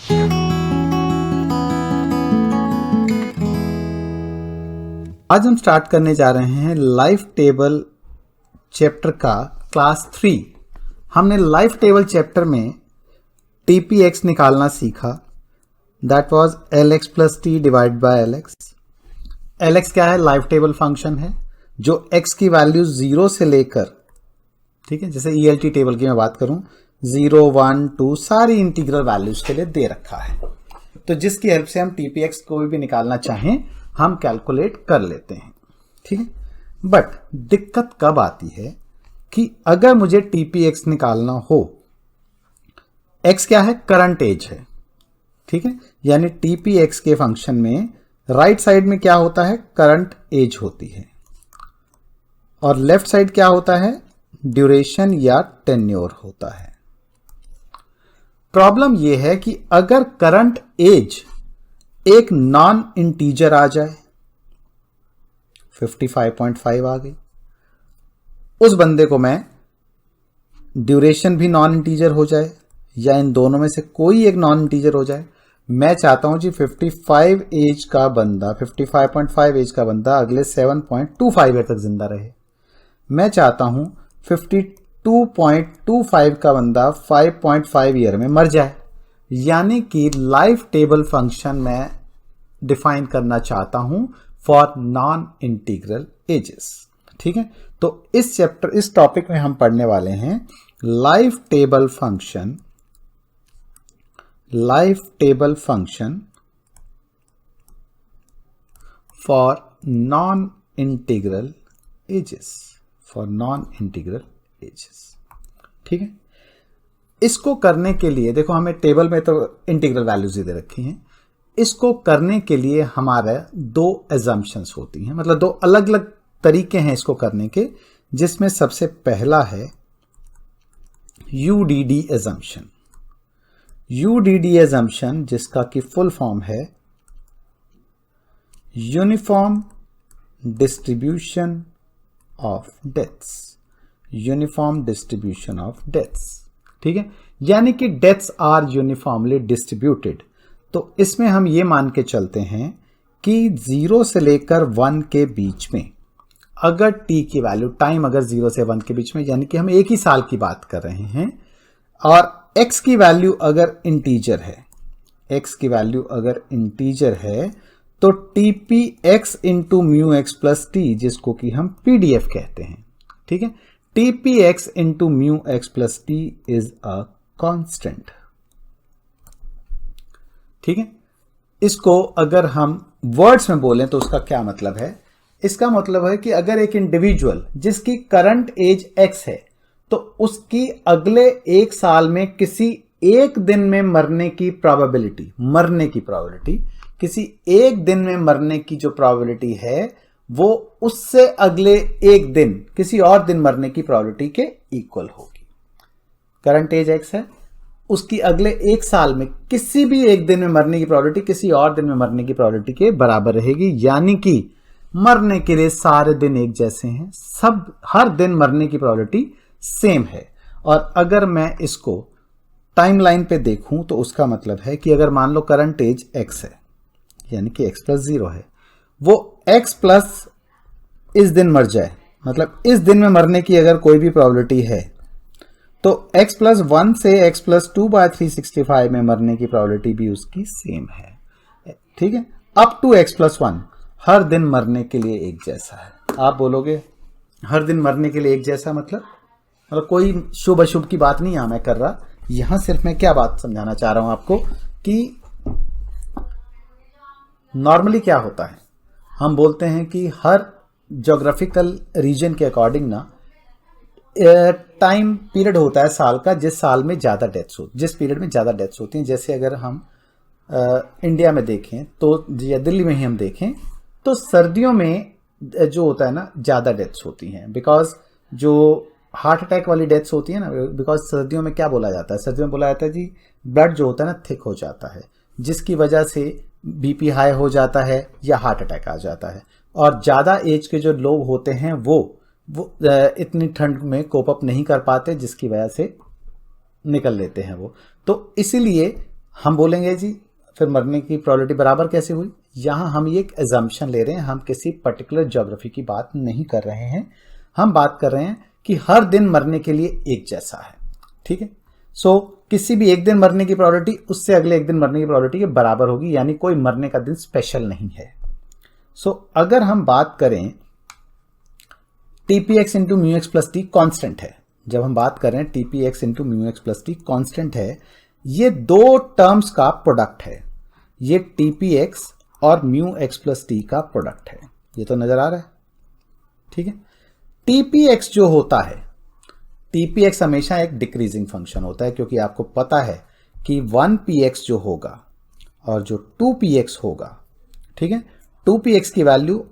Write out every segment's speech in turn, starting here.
आज हम स्टार्ट करने जा रहे हैं लाइफ टेबल चैप्टर का क्लास 3। हमने लाइफ टेबल चैप्टर में TPX निकालना सीखा। That was LX plus T divide by LX। LX क्या है? लाइफ टेबल फंक्शन है जो X की वैल्यू 0 से लेकर, ठीक है, जैसे ELT टेबल की मैं बात करूं 0, 1, 2 सारी इंटीग्रल वैल्यूज के लिए दे रखा है। तो जिसकी हेल्प से हम TPX कोई भी निकालना चाहें हम कैलकुलेट कर लेते हैं, ठीक है। बट दिक्कत कब आती है कि अगर मुझे TPX निकालना हो, X क्या है? करंट एज है, ठीक है। यानी TPX के फंक्शन में राइट साइड में क्या होता है? करंट एज होती है, और लेफ्ट साइड क्या होता है? ड्यूरेशन या टेन्योर होता है। प्रॉब्लम यह है कि अगर करंट एज एक नॉन इंटीजर आ जाए, 55.5 आ गई, उस बंदे को मैं ड्यूरेशन भी नॉन इंटीजर हो जाए या इन दोनों में से कोई एक नॉन इंटीजर हो जाए। मैं चाहता हूं जी 55 एज का बंदा, 55.5 एज का बंदा अगले 7.25 ईयर तक जिंदा रहे। मैं चाहता हूं 52.25 का बंदा 5.5 ईयर में मर जाए। यानी कि लाइफ टेबल फंक्शन मैं डिफाइन करना चाहता हूं फॉर नॉन इंटीग्रल एजेस, ठीक है। तो इस टॉपिक में हम पढ़ने वाले हैं life table function for non integral ages, ठीक है। इसको करने के लिए देखो, हमें टेबल में तो इंटीग्रल वैल्यूज दे रखी हैं। इसको करने के लिए हमारे दो एजम्पशंस होती हैं, मतलब दो अलग अलग तरीके हैं इसको करने के, जिसमें सबसे पहला है UDD एजम्पशन। UDD एजम्पशन जिसका कि फुल फॉर्म है यूनिफॉर्म डिस्ट्रीब्यूशन ऑफ डेथ्स, ठीक है। यानी कि डेथ्स आर यूनिफॉर्मली डिस्ट्रीब्यूटेड। तो इसमें हम ये मान के चलते हैं कि 0 से लेकर 1 के बीच में अगर t की वैल्यू, टाइम अगर 0 से 1 के बीच में, यानी कि हम एक ही साल की बात कर रहे हैं, और x की वैल्यू अगर इंटीजर है, तो TPX into mu x plus T, जिसको कि हम PDF कहते हैं, ठीक है। TPX into mu x plus T is a constant, ठीक है। इसको अगर हम वर्ड्स में बोलें तो उसका क्या मतलब है? इसका मतलब है कि अगर एक इंडिविजुअल जिसकी करंट एज x है, तो उसकी अगले एक साल में किसी एक दिन में मरने की प्रोबेबिलिटी, किसी एक दिन में मरने की जो प्रोबेबिलिटी है, वो उससे अगले एक दिन किसी और दिन मरने की प्रोबेबिलिटी के इक्वल होगी। करंट एज x है, उसकी अगले एक साल में किसी भी एक दिन में मरने की प्रोबेबिलिटी किसी और दिन में मरने की प्रोबेबिलिटी के बराबर रहेगी। यानी कि मरने के लिए सारे दिन एक जैसे हैं, सब हर दिन मरने की प्रोबेबिलिटी सेम है। और अगर मैं इसको टाइमलाइन पे देखूं तो उसका मतलब है कि अगर मान लो करंट एज x है, यानी कि x प्लस 0 है, वो x प्लस इस दिन मर जाए, मतलब इस दिन में मरने की अगर कोई भी प्रोबेबिलिटी है, तो x प्लस 1 से x प्लस 2/365 में मरने की प्रोबेबिलिटी भी उसकी सेम है, ठीक है। अप टू x प्लस 1 हर दिन मरने के लिए एक जैसा है। आप बोलोगे हर दिन मरने के लिए एक जैसा मतलब कोई शुभ अशुभ की बात नहीं यहां मैं कर रहा। यहां सिर्फ मैं क्या बात समझाना चाह रहा हूं आपको कि नॉर्मली क्या होता है, हम बोलते हैं कि हर ज्योग्राफिकल रीजन के अकॉर्डिंग ना टाइम पीरियड होता है साल का, जिस साल में ज़्यादा डेथ्स हो, जिस पीरियड में ज़्यादा डेथ्स होती हैं। जैसे अगर हम इंडिया में देखें तो, या दिल्ली में ही हम देखें तो सर्दियों में जो होता है ना ज़्यादा डेथ्स होती हैं, बिकॉज जो हार्ट अटैक वाली डेथ्स होती है ना, बिकॉज सर्दियों में क्या बोला जाता है, सर्दियों में बोला जाता है जी ब्लड जो होता है ना थिक हो जाता है, जिसकी वजह से BP हाई हो जाता है या हार्ट अटैक आ जाता है। और ज़्यादा एज के जो लोग होते हैं वो इतनी ठंड में कोप अप नहीं कर पाते, जिसकी वजह से निकल लेते हैं वो। तो इसीलिए हम बोलेंगे जी फिर मरने की प्रोबेबिलिटी बराबर कैसे हुई? यहां हम ये एक एजम्पशन ले रहे हैं, हम किसी पर्टिकुलर ज्योग्राफी की बात नहीं कर रहे हैं, हम बात कर रहे हैं कि हर दिन मरने के लिए एक जैसा है। ठीक है, सो किसी भी एक दिन मरने की प्रोबेबिलिटी उससे अगले एक दिन मरने की प्रोबेबिलिटी के बराबर होगी, यानी कोई मरने का दिन स्पेशल नहीं है। सो अगर हम बात करें TPX into mu x plus t constant है, जब हम बात करें TPX into mu x plus t constant है, ये दो टर्म्स का प्रोडक्ट है, ये टीपीएक्स और म्यू एक्स प्लस टी का प्रोडक्ट है। ये तो नजर आ रहा है? ठीक है, टीपीएक्स जो होता है, टीपीएक्स हमेशा एक डिक्रीजिंग फंक्शन होता है, क्योंकि आपको पता है कि 1px जो होगा और जो 2px होगा, ठीक है, 2px की वैल्यू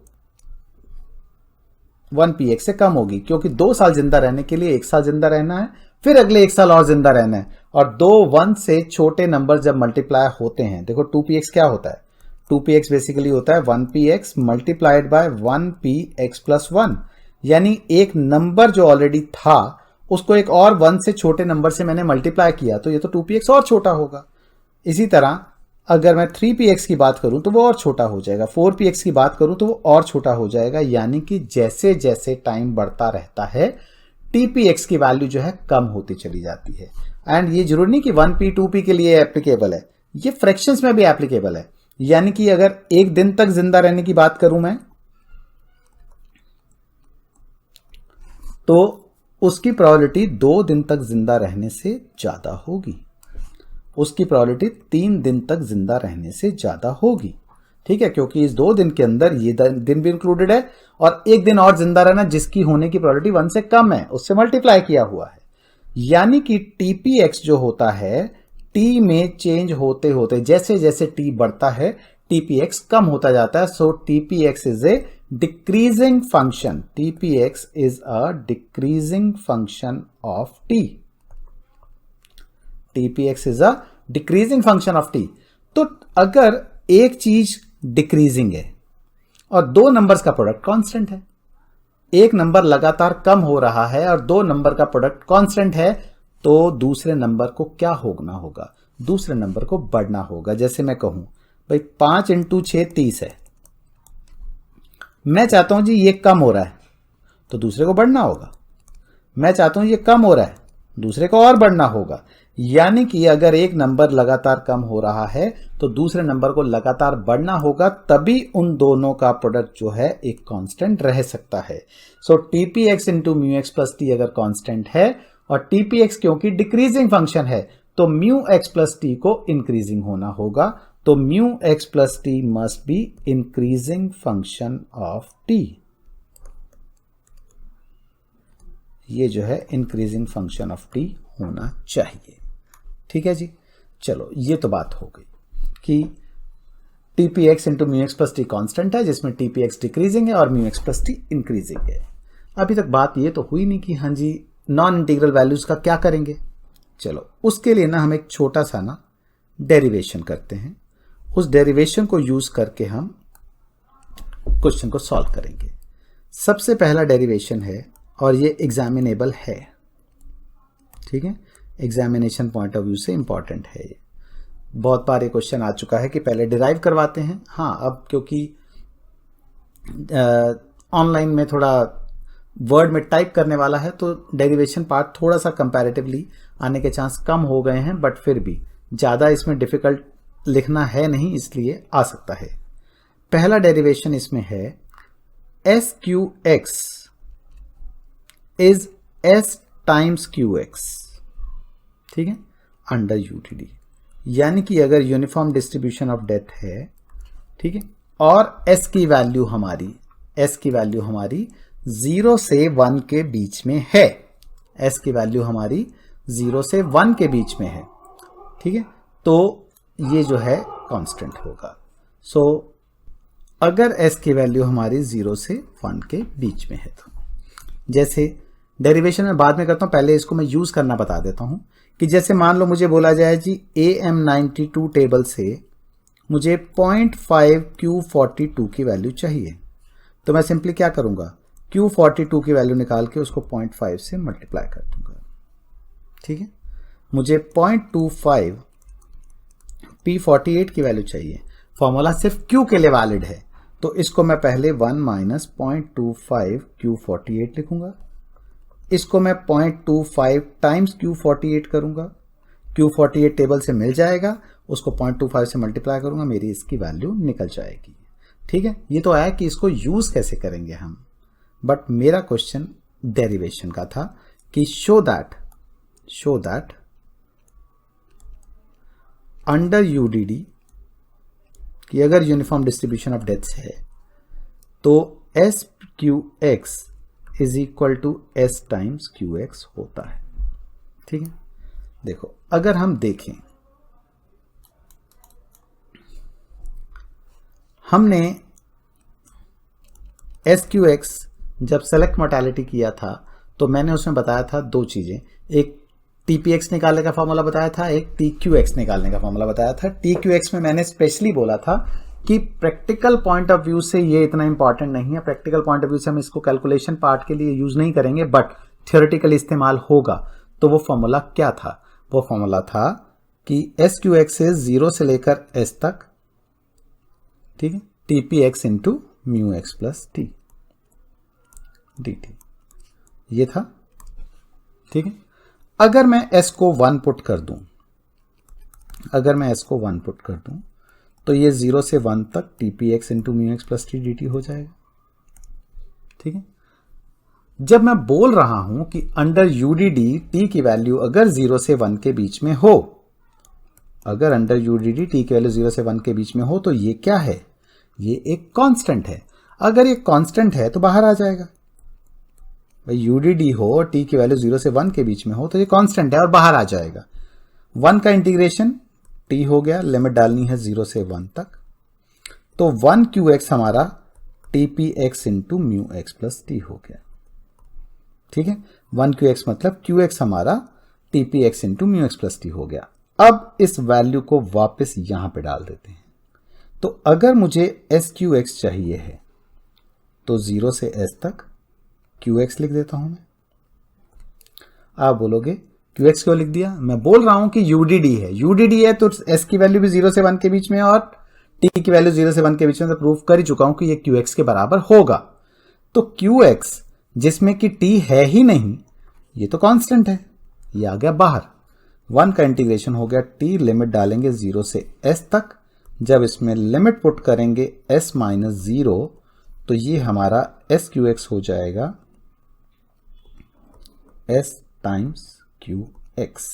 1px से कम होगी, क्योंकि 2 साल जिंदा रहने के लिए 1 साल जिंदा रहना है, फिर अगले 1 साल और जिंदा रहना है, और दो 1 से छोटे नंबर जब मल्टीप्लाई होते हैं, देखो 2px क्या होता है, 2px बेसिकली होता है 1px multiplied by 1px plus 1, यानी एक नंबर जो ऑलरेडी था उसको एक और 1 से छोटे नंबर से मैंने मल्टीप्लाई किया, तो ये तो 2px और छोटा होगा। इसी तरह अगर मैं 3px की बात करूं तो वो और छोटा हो जाएगा, 4px की बात करूं तो वो और छोटा हो जाएगा, यानी कि जैसे जैसे टाइम बढ़ता रहता है tpx की वैल्यू जो है कम होती चली जाती है। एंड ये जरूरी नहीं कि 1p 2p के लिए एप्लीकेबल है, ये फ्रैक्शंस में भी एप्लीकेबल है, यानी कि अगर एक दिन तक जिंदा रहने की बात करूं मैं, तो उसकी प्रोबेबिलिटी 2 दिन तक जिंदा रहने से ज्यादा होगी, उसकी प्रोबेबिलिटी 3 दिन तक जिंदा रहने से ज्यादा होगी। ठीक है, क्योंकि इस 2 दिन के अंदर ये दिन भी इंक्लूडेड है, और एक दिन और जिंदा रहना जिसकी होने की प्रोबेबिलिटी 1 से कम है, उससे मल्टीप्लाई किया हुआ है, यानी कि टीपीएक्स जो होता है टी में चेंज होते होते जैसे जैसे टी बढ़ता है टीपीएक्स कम होता जाता है। So TPX is a decreasing function, TPX is a decreasing function of t, TPX is a decreasing function of t. तो अगर एक चीज डिक्रीजिंग है और 2 नंबर्स का प्रोडक्ट कांस्टेंट है, एक नंबर लगातार कम हो रहा है और 2 नंबर का प्रोडक्ट कांस्टेंट है, तो दूसरे नंबर को क्या होना होगा, दूसरे नंबर को बढ़ना होगा। जैसे मैं कहूं भाई 5 × 6 30 है, मैं चाहता हूं जी ये कम हो रहा है, तो दूसरे को बढ़ना होगा, मैं चाहता हूं ये कम हो रहा है, दूसरे को और बढ़ना होगा, यानी कि अगर एक नंबर लगातार कम हो रहा है तो दूसरे नंबर को लगातार बढ़ना होगा, तभी उन दोनों का प्रोडक्ट जो है एक कांस्टेंट रह सकता है। So TPX into mu x plus t अगर कांस्टेंट है और टीपीएक्स क्योंकि डिक्रीजिंग फंक्शन है तो म्यू एक्स प्लस टी को इंक्रीजिंग होना होगा, तो mu x plus t must be increasing function of t, ये जो है इंक्रीजिंग फंक्शन ऑफ टी होना चाहिए। ठीक है जी, चलो ये तो बात हो गई कि TPX into mu x plus t constant है, जिसमें टीपीएक्स डिक्रीजिंग है और mu x plus t increasing है। अभी तक बात ये तो हुई नहीं कि हाँ जी नॉन इंटीग्रल वैल्यूज का क्या करेंगे। चलो उसके लिए ना हम एक छोटा सा ना डेरिवेशन करते हैं, उस डेरिवेशन को यूज करके हम क्वेश्चन को सॉल्व करेंगे। सबसे पहला डेरिवेशन है और ये एग्जामिनेबल है, ठीक है, एग्जामिनेशन पॉइंट ऑफ व्यू से इंपॉर्टेंट है ये। बहुत बार ये क्वेश्चन आ चुका है कि पहले डिराइव करवाते हैं, हाँ अब क्योंकि ऑनलाइन में थोड़ा वर्ड में टाइप करने वाला है तो डेरिवेशन पार्ट थोड़ा सा कंपैरेटिवली आने के चांस कम हो गए हैं, बट फिर भी ज़्यादा इसमें डिफिकल्ट लिखना है नहीं, इसलिए आ सकता है। पहला डेरिवेशन इसमें है S Q X is S times Q x, ठीक है, अंडर यूटीडी, यानी कि अगर यूनिफॉर्म डिस्ट्रीब्यूशन ऑफ डेथ है, ठीक है, और एस की वैल्यू हमारी 0 से 1 के बीच में है, एस की वैल्यू हमारी 0 से 1 के बीच में है, ठीक है, तो ये जो है कांस्टेंट होगा। सो अगर एस की वैल्यू हमारी 0 से 1 के बीच में है, तो जैसे डेरिवेशन में बाद में करता हूं, पहले इसको मैं यूज करना बता देता हूं कि जैसे मान लो मुझे बोला जाए जी AM92 टेबल से मुझे 0.5 Q42 की वैल्यू चाहिए, तो मैं सिंपली क्या करूंगा, Q42 की वैल्यू निकाल के उसको 0.5 से मल्टीप्लाई कर दूंगा, ठीक है, मुझे 0.25 P48 की वैल्यू चाहिए। फॉर्मूला सिर्फ Q के लिए वैलिड है, तो इसको मैं पहले 1 माइनस 0.25 Q48 लिखूंगा। इसको मैं 0.25 टाइम्स Q48 करूंगा। Q48 टेबल से मिल जाएगा, उसको 0.25 से मल्टीप्लाई करूंगा, मेरी इसकी वैल्यू निकल जाएगी। ठीक है, ये तो आया कि इसको यूज कैसे करेंगे हम, बट मेरा क्वेश्चन डेरिवेशन का था कि शो दैट अंडर यूडीडी कि अगर यूनिफॉर्म डिस्ट्रीब्यूशन ऑफ डेथ्स है तो S Q X is equal to S times Q X होता है। ठीक है, देखो अगर हम देखें, हमने एस क्यू एक्स जब सेलेक्ट मोर्टेलिटी किया था तो मैंने उसमें बताया था दो चीजें, एक TPX निकालने का फॉर्मूला बताया था, एक TQX निकालने का फॉर्मूला बताया था। TQX में मैंने स्पेशली बोला था कि प्रैक्टिकल पॉइंट ऑफ व्यू से ये इतना इंपॉर्टेंट नहीं है, प्रैक्टिकल पॉइंट ऑफ व्यू से हम इसको कैलकुलेशन पार्ट के लिए यूज नहीं करेंगे, बट थियोरेटिकल इस्तेमाल होगा। तो वो फॉर्मूला क्या था? वो फॉर्मूला था कि SQX से 0 से लेकर S तक, ठीक है, TPX into mu x plus T dt, ये था। ठीक है, अगर मैं S को 1 पुट कर दूं, तो ये 0 से 1 तक TPX into mu x plus T dt हो जाएगा। ठीक है, जब मैं बोल रहा हूं कि अंडर यूडीडी t की वैल्यू अगर 0 से 1 के बीच में हो, अगर अंडर यूडीडी t की वैल्यू 0 से 1 के बीच में हो, तो ये क्या है? ये एक कांस्टेंट है। अगर ये कांस्टेंट है तो बाहर आ जाएगा। भाई यूडीडी हो और t की वैल्यू 0 से 1 के बीच में हो तो ये कांस्टेंट है और बाहर आ जाएगा। 1 का इंटीग्रेशन t हो गया, लिमिट डालनी है 0 से 1 तक, तो 1QX हमारा TPX into mu x plus T हो गया। ठीक है, 1QX मतलब QX हमारा TPX into mu x plus T हो गया। अब इस वैल्यू को वापस यहां पे डाल देते हैं। तो अगर मुझे SQX चाहिए है तो 0 से S तक QX लिख देता हूं मैं। आप बोलोगे QX क्यों लिख दिया? मैं बोल रहा हूं कि UDD है, UDD है तो S की वैल्यू भी 0 से 1 के बीच में और T की वैल्यू 0 से 1 के बीच में, तो प्रूफ कर ही चुका हूं कि ये QX के बराबर होगा। तो QX जिसमें कि T है ही नहीं, ये तो कांस्टेंट है, ये आ गया बाहर। 1 का इंटीग्रेशन हो गया T, लिमिट डालेंगे 0 से S तक, जब इसमें लिमिट पुट करेंगे S माइनस 0, तो ये हमारा SQX हो जाएगा S टाइम्स QX।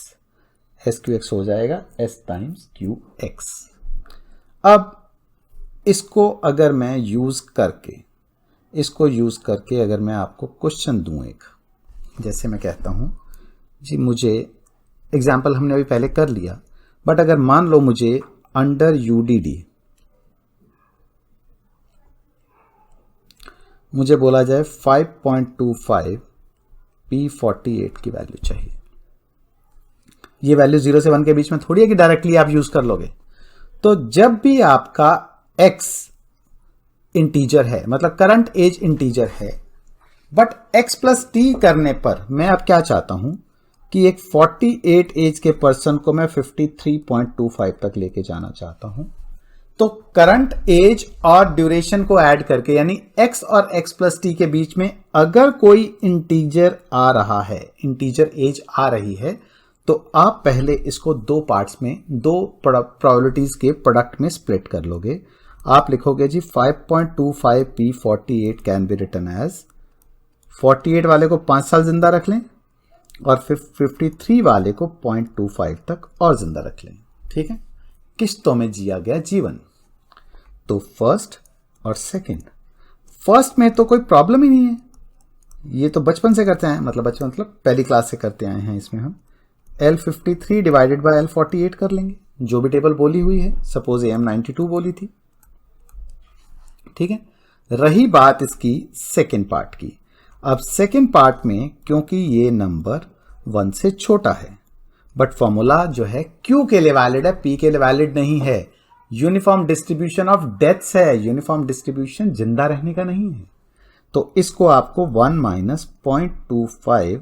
SQX हो जाएगा S टाइम्स QX। अब इसको अगर मैं यूज करके अगर मैं आपको क्वेश्चन दूं एक, जैसे मैं कहता हूं जी, मुझे एग्जाम्पल हमने अभी पहले कर लिया, बट अगर मान लो मुझे अंडर यूडीडी मुझे बोला जाए 5.25 P48 की वैल्यू चाहिए। ये वैल्यू 0 से 1 के बीच में थोड़ी है कि डायरेक्टली आप यूज कर लोगे। तो जब भी आपका x इंटीजर है, मतलब करंट एज इंटीजर है, बट x प्लस टी करने पर मैं अब क्या चाहता हूं कि एक 48 एज के पर्सन को मैं 53.25 तक लेके जाना चाहता हूं। तो करंट एज और ड्यूरेशन को ऐड करके, यानी x और x प्लस टी के बीच में अगर कोई इंटीजर आ रहा है, इंटीजर एज आ रही है, तो आप पहले इसको दो पार्ट्स में, दो प्रोबेबिलिटीज के प्रोडक्ट में स्प्लिट कर लोगे। आप लिखोगे जी 5.25 P48 can be written as, 48 वाले को 5 साल जिंदा रख लें और 53 वाले को 0.25 तक और जिंदा रख लें। ठीक है, किस्तों में जिया गया जीवन। तो फर्स्ट और सेकंड, फर्स्ट में तो कोई प्रॉब्लम ही नहीं है, ये तो बचपन से करते हैं, मतलब बचपन मतलब पहली क्लास से करते आए हैं। इसमें हम L53 डिवाइडेड बाय L48 कर लेंगे, जो भी टेबल बोली हुई है। सपोज AM92 बोली थी। ठीक है, रही बात इसकी सेकंड पार्ट की। अब सेकंड पार्ट में क्योंकि ये नंबर 1 से छोटा है, बट फॉर्मूला जो है Q के लिए वैलिड है, P के लिए वैलिड नहीं है। यूनिफॉर्म डिस्ट्रीब्यूशन ऑफ डेथ्स है, यूनिफॉर्म डिस्ट्रीब्यूशन जिंदा रहने का नहीं है। तो इसको आपको 1 माइनस 0.25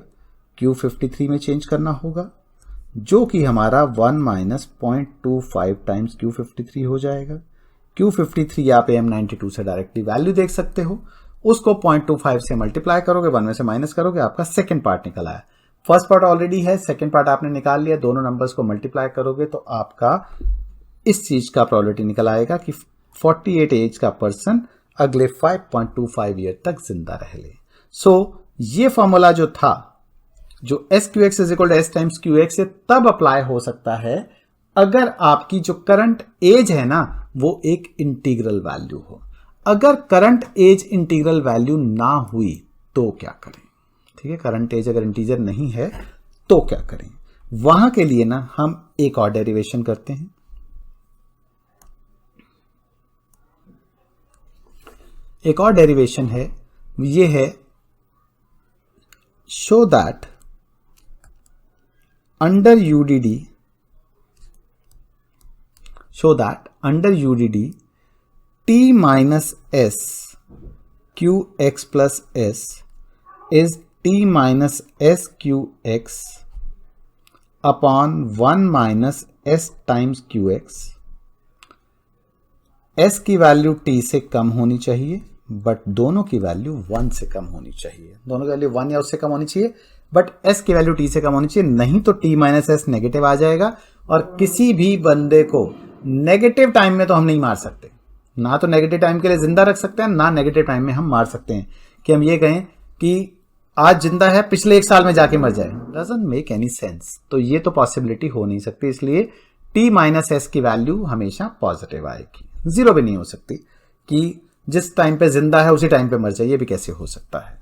Q53 में चेंज करना होगा। जो कि हमारा 1 माइनस 0.25 टाइम्स Q53 हो जाएगा। Q53 आप AM92 से डायरेक्टली वैल्यू देख सकते हो, उसको 0.25 से मल्टीप्लाई करोगे, 1 में से माइनस करोगे, आपका सेकेंड पार्ट निकल आया। फर्स्ट पार्ट ऑलरेडी है, सेकेंड पार्ट आपने निकाल लिया, दोनों नंबर्स को मल्टीप्लाई करोगे तो आपका इस चीज का प्रोबेबिलिटी निकल आएगा कि 48 एज का पर्सन अगले 5.25 ईयर तक जिंदा रह ले। सो ये फॉर्मूला जो था, जो SQX is equal to S times QX, ये तब अप्लाई हो सकता है अगर आपकी जो करंट एज है ना वो एक इंटीग्रल वैल्यू हो। अगर करंट एज इंटीग्रल वैल्यू ना हुई तो क्या करें? ठीक है, करंट एज अगर इंटीजर नहीं है तो क्या करें? वहां के लिए ना हम एक और डेरिवेशन करते हैं। एक और डेरिवेशन है, ये है show that under UDD T minus S QX plus S is T minus S QX upon 1 minus S times QX। S की वैल्यू T से कम होनी चाहिए, बट दोनों की वैल्यू 1 से कम होनी चाहिए। दोनों की वैल्यू 1 या उससे कम होनी चाहिए, बट S की वैल्यू T से कम होनी चाहिए, नहीं तो T माइनस S नेगेटिव आ जाएगा। और किसी भी बंदे को नेगेटिव टाइम में तो हम नहीं मार सकते, ना तो नेगेटिव टाइम के लिए जिंदा रख सकते हैं, ना नेगेटिव टाइम में हम मार सकते हैं कि हम ये कहें कि आज जिंदा है पिछले 1 साल में जाके मर जाए। Doesn't make any sense. तो ये तो पॉसिबिलिटी हो नहीं सकती, इसलिए T माइनस S की वैल्यू हमेशा पॉजिटिव आएगी, जीरो भी नहीं हो सकती कि जिस टाइम पे जिंदा है उसी टाइम पे मर जाए, ये भी कैसे हो सकता है।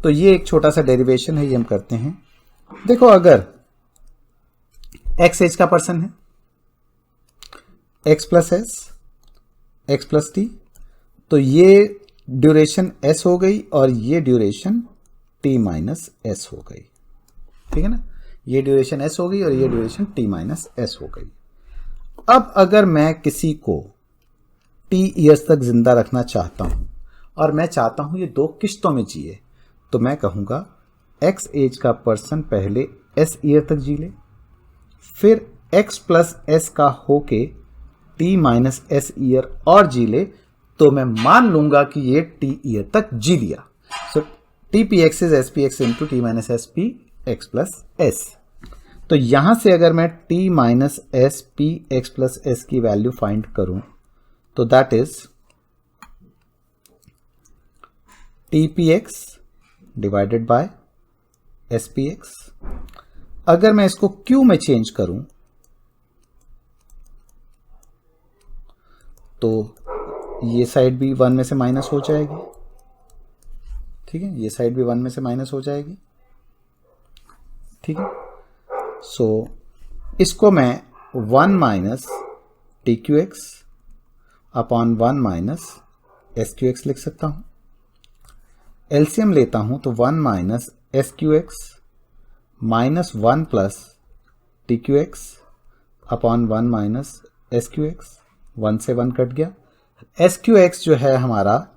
तो ये एक छोटा सा डेरिवेशन है, ये हम करते हैं। देखो, अगर X एज का पर्सन है, X plus S, X plus T, तो ये ड्यूरेशन S हो गई और ये ड्यूरेशन T माइनस S हो गई। ठीक है ना, ये ड्यूरेशन S हो गई और ये ड्यूरेशन T माइनस S हो गई। अब अगर मैं किसी को T ईयर्स तक जिंदा रखना चाहता हूं और मैं चाहता हूं ये 2 किश्तों में जिए, तो मैं कहूंगा X एज का पर्सन पहले S ईयर तक जी ले, फिर X प्लस S का होके T माइनस S ईयर और जी ले, तो मैं मान लूंगा कि ये T ईयर तक जी लिया। सो TPX is SPX into T minus SP X plus S। तो यहां से अगर मैं T minus SP X plus S की वैल्यू फाइंड करूं तो that is TPX divided by SPX। अगर मैं इसको Q में चेंज करूं तो ये साइड भी 1 में से माइनस हो जाएगी। ठीक है, ये साइड भी 1 में से माइनस हो जाएगी। ठीक है, सो इसको मैं 1 minus TQX upon 1 minus SQX लिख सकता हूं। एलसीएम लेता हूं तो 1 minus SQX minus 1 plus TQX upon 1 minus SQX, 1 से 1 कट गया। SQX जो है हमारा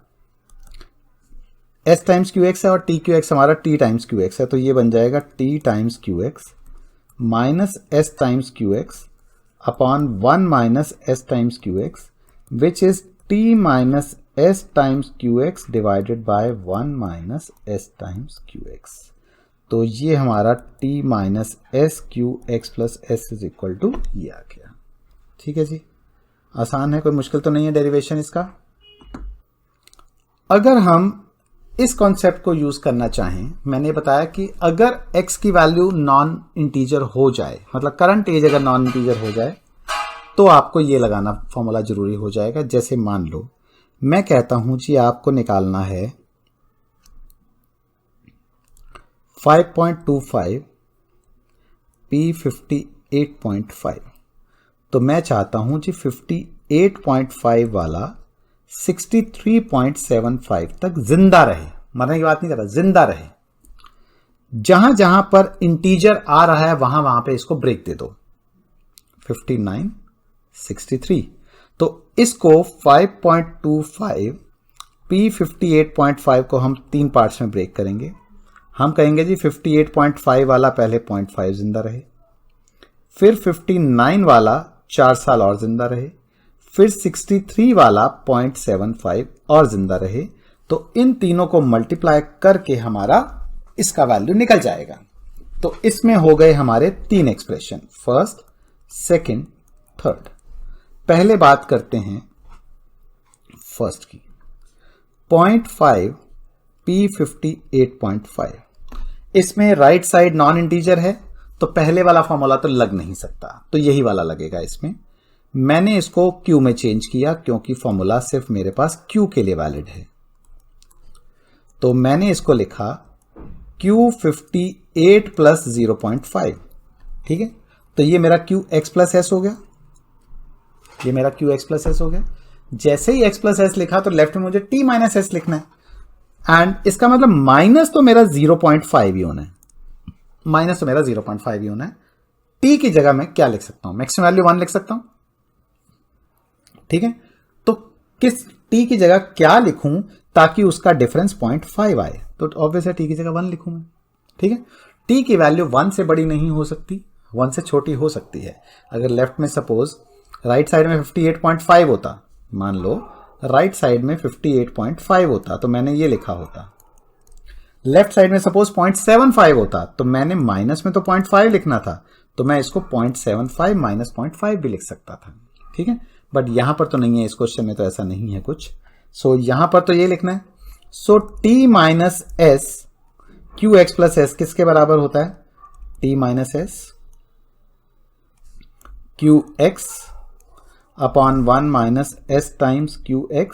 S टाइम्स QX है और TQX हमारा T टाइम्स QX है, तो ये बन जाएगा T times QX minus S times QX upon 1 minus S times QX which is T minus S times QX divided by 1 minus S times QX। तो ये हमारा T minus S QX plus S is equal to ये आ गया। ठीक है जी, आसान है, कोई मुश्किल तो नहीं है डेरिवेशन इसका। अगर हम इस कॉन्सेप्ट को यूज करना चाहें, मैंने बताया कि अगर x की वैल्यू नॉन इंटीजर हो जाए, मतलब करंट एज अगर नॉन इंटीजर हो जाए, तो आपको ये लगाना फॉर्मूला जरूरी हो जाएगा। जैसे मान लो मैं कहता हूं जी आपको निकालना है 5.25 P58.5, तो मैं चाहता हूं जी 58.5 वाला 63.75 तक जिंदा रहे, मरने की बात नहीं कर रहा, जिंदा रहे। जहां जहां पर इंटीजर आ रहा है वहां वहां पे इसको ब्रेक दे दो, 59, 63। तो इसको 5.25 P58.5 को हम 3 पार्ट्स में ब्रेक करेंगे। हम कहेंगे जी 58.5 वाला पहले 0.5 जिंदा रहे, फिर 59 वाला 4 साल और जिंदा रहे, फिर 63 वाला 0.75 और जिंदा रहे। तो इन तीनों को मल्टीप्लाई करके हमारा इसका वैल्यू निकल जाएगा। तो इसमें हो गए हमारे 3 एक्सप्रेशन, फर्स्ट, सेकंड, थर्ड। पहले बात करते हैं फर्स्ट की, 0.5 P58.5। इसमें राइट साइड नॉन इंटीजर है तो पहले वाला फॉर्मूला तो लग नहीं सकता, तो यही वाला लगेगा इसमें। मैंने इसको Q में चेंज किया क्योंकि फॉर्मूला सिर्फ मेरे पास Q के लिए वैलिड है। तो मैंने इसको लिखा Q58 प्लस 0.5, ठीक है। तो ये मेरा QX प्लस एस हो गया, ये मेरा QX प्लस एस हो गया। जैसे ही X प्लस एस लिखा तो लेफ्ट में मुझे T माइनस एस लिखना है, एंड इसका मतलब माइनस तो मेरा 0.5 ही होना है, माइनस तो मेरा 0.5 ही होना है। T की जगह मैं क्या लिख सकता हूं, मैक्सिमम वैल्यू 1 लिख सकता हूं, ठीक है। तो किस T की जगह क्या लिखूं ताकि उसका डिफरेंस 0.5 आए, तो ऑब्वियस है T की जगह 1 लिखूं मैं, ठीक है। T की वैल्यू 1 से बड़ी नहीं हो सकती, 1 से छोटी हो सकती है। अगर लेफ्ट में सपोज राइट साइड में 58.5 होता, मान लो राइट साइड में 58.5 होता तो मैंने ये लिखा होता। लेफ्ट साइड में सपोज 0.75 होता तो मैंने माइनस में तो 0.5 लिखना था, तो मैं इसको 0.75 माइनस 0.5 भी लिख सकता था, ठीक है। बट यहां पर तो नहीं है, इस क्वेश्चन में तो ऐसा नहीं है कुछ। सो यहां पर तो ये लिखना है। सो T minus S QX plus S किसके बराबर होता है, T minus S QX upon 1 minus S times QX।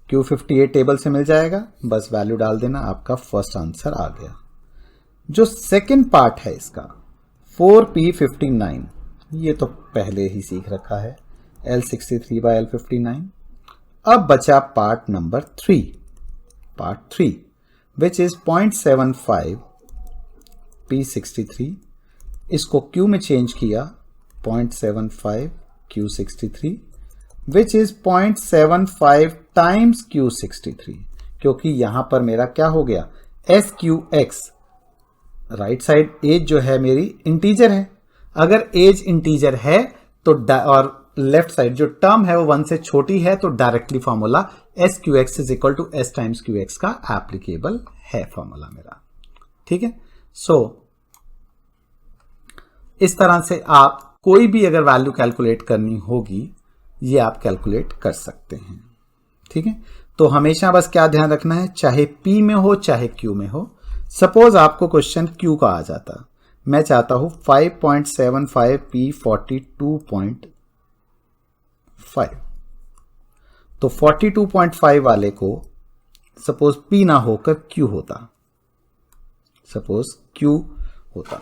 Q58 table से मिल जाएगा, बस वैल्यू डाल देना, आपका फर्स्ट आंसर आ गया। जो सेकंड पार्ट है इसका 4P59, ये तो पहले ही सीख रखा है, L63 बाय L59। अब बचा part number 3, part 3 which is 0.75 P63। इसको Q में चेंज किया, 0.75 Q63 which is 0.75 times Q63, क्योंकि यहां पर मेरा क्या हो गया, SQX, राइट साइड एज जो है मेरी इंटीजर है। अगर एज इंटीजर है तो और लेफ्ट साइड जो टर्म है वो 1 से छोटी है, तो directly formula SQX is equal to S times QX का एप्लीकेबल है फॉर्मूला मेरा, ठीक है। सो इस तरह से आप कोई भी अगर वैल्यू कैलकुलेट करनी होगी, ये आप कैलकुलेट कर सकते हैं, ठीक है। तो हमेशा बस क्या ध्यान रखना है, चाहे P में हो चाहे Q में हो। सपोज आपको क्वेश्चन Q का आ जाता, मैं चाहता हूं 5.75 P42.5, तो 42.5 वाले को सपोज P ना होकर Q होता, सपोज Q होता,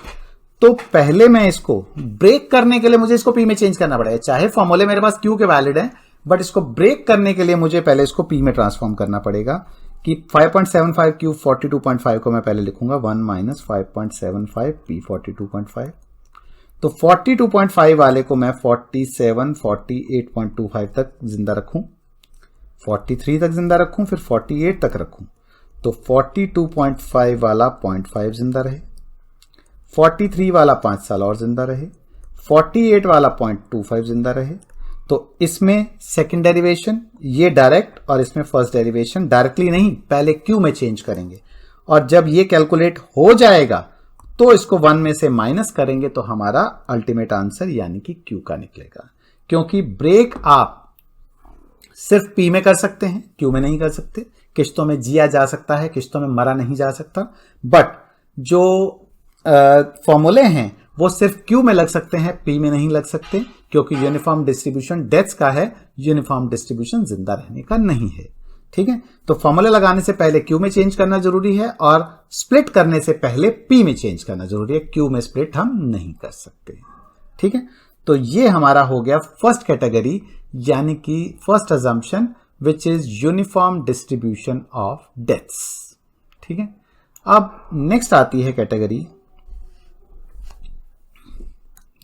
तो पहले मैं इसको ब्रेक करने के लिए मुझे इसको P में चेंज करना पड़ेगा। चाहे फॉर्मूले मेरे पास Q के वैलिड है, बट इसको ब्रेक करने के लिए मुझे पहले इसको P में ट्रांसफॉर्म करना पड़ेगा कि 5.75 Q 42.5 को मैं पहले लिखूंगा 1 माइनस 5.75 P 42.5। तो 42.5 वाले को मैं 47 48.25 तक जिंदा रखूं, 43 तक जिंदा रखूं, फिर 48 तक रखूं, तो 42.5 वाला 0.5 जिंदा रहे, 43 वाला 5 साल और जिंदा रहे, 48 वाला 0.25 जिंदा रहे। तो इसमें सेकंड डेरिवेशन ये डायरेक्ट और इसमें फर्स्ट डेरिवेशन डायरेक्टली नहीं, पहले Q में चेंज करेंगे, और जब ये कैलकुलेट हो जाएगा तो इसको 1 में से माइनस करेंगे तो हमारा अल्टीमेट आंसर यानी कि Q का निकलेगा। क्योंकि ब्रेक आप सिर्फ P में कर सकते हैं, Q में नहीं कर सकते। किश्तों में जिया जा सकता है, किश्तों में मरा नहीं जा सकता, बट जो फॉर्मूले हैं वो सिर्फ Q में लग सकते हैं, P में नहीं लग सकते, क्योंकि यूनिफॉर्म डिस्ट्रीब्यूशन डेथ्स का है, यूनिफॉर्म डिस्ट्रीब्यूशन जिंदा रहने का नहीं है, ठीक है। तो फॉर्मूले लगाने से पहले Q में चेंज करना जरूरी है और स्प्लिट करने से पहले P में चेंज करना जरूरी है। Q में स्प्लिट हम नहीं कर सकते, ठीक है। तो ये हमारा हो गया फर्स्ट कैटेगरी, यानी कि first assumption which is uniform distribution of deaths, ठीक है। अब नेक्स्ट आती है category,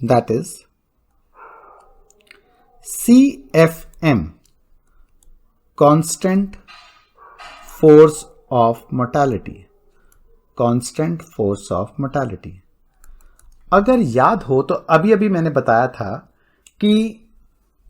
that is CFM, constant force of mortality, constant force of mortality. अगर याद हो तो अभी अभी मैंने बताया था कि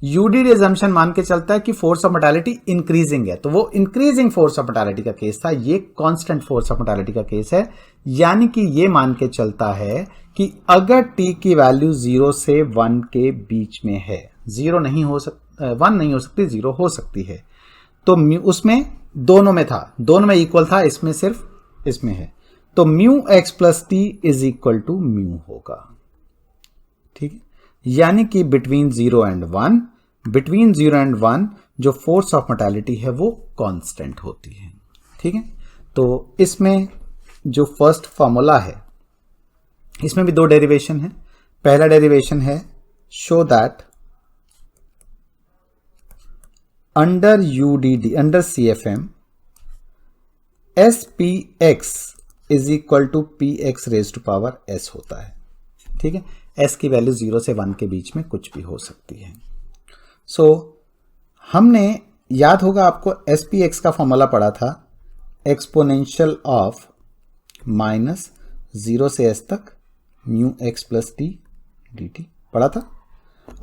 यूडीडी एजम्पशन मान के चलता है कि फोर्स ऑफ मोटालिटी इंक्रीजिंग है, तो वो इंक्रीजिंग फोर्स ऑफ मोटालिटी का केस था, ये कांस्टेंट फोर्स ऑफ मोटालिटी का केस है। यानी कि ये मान के चलता है कि अगर टी की वैल्यू 0 से 1 के बीच में है, 0 नहीं हो सकता, 1 नहीं हो सकती, 0 हो सकती है, तो उसमें दोनों में था, दोनों में इक्वल था, इसमें सिर्फ इसमें है, तो mu x plus T is equal to mu होगा। ठीक है, यानी कि बिटवीन 0 एंड 1, बिटवीन 0 एंड 1 जो फोर्स ऑफ मोटालिटी है वो कांस्टेंट होती है। ठीक है, तो इसमें जो फर्स्ट फॉर्मूला है, इसमें भी दो डेरिवेशन है। पहला डेरिवेशन है show that under UDD, under CFM, S P X is equal to P x raise to power S होता है। ठीक है, एस की वैल्यू 0 से 1 के बीच में कुछ भी हो सकती है। सो हमने, याद होगा आपको, एस पी एक्स का फॉर्मूला पढ़ा था, एक्सपोनेंशियल ऑफ माइनस 0 से एस तक mu x plus T D T पढ़ा था।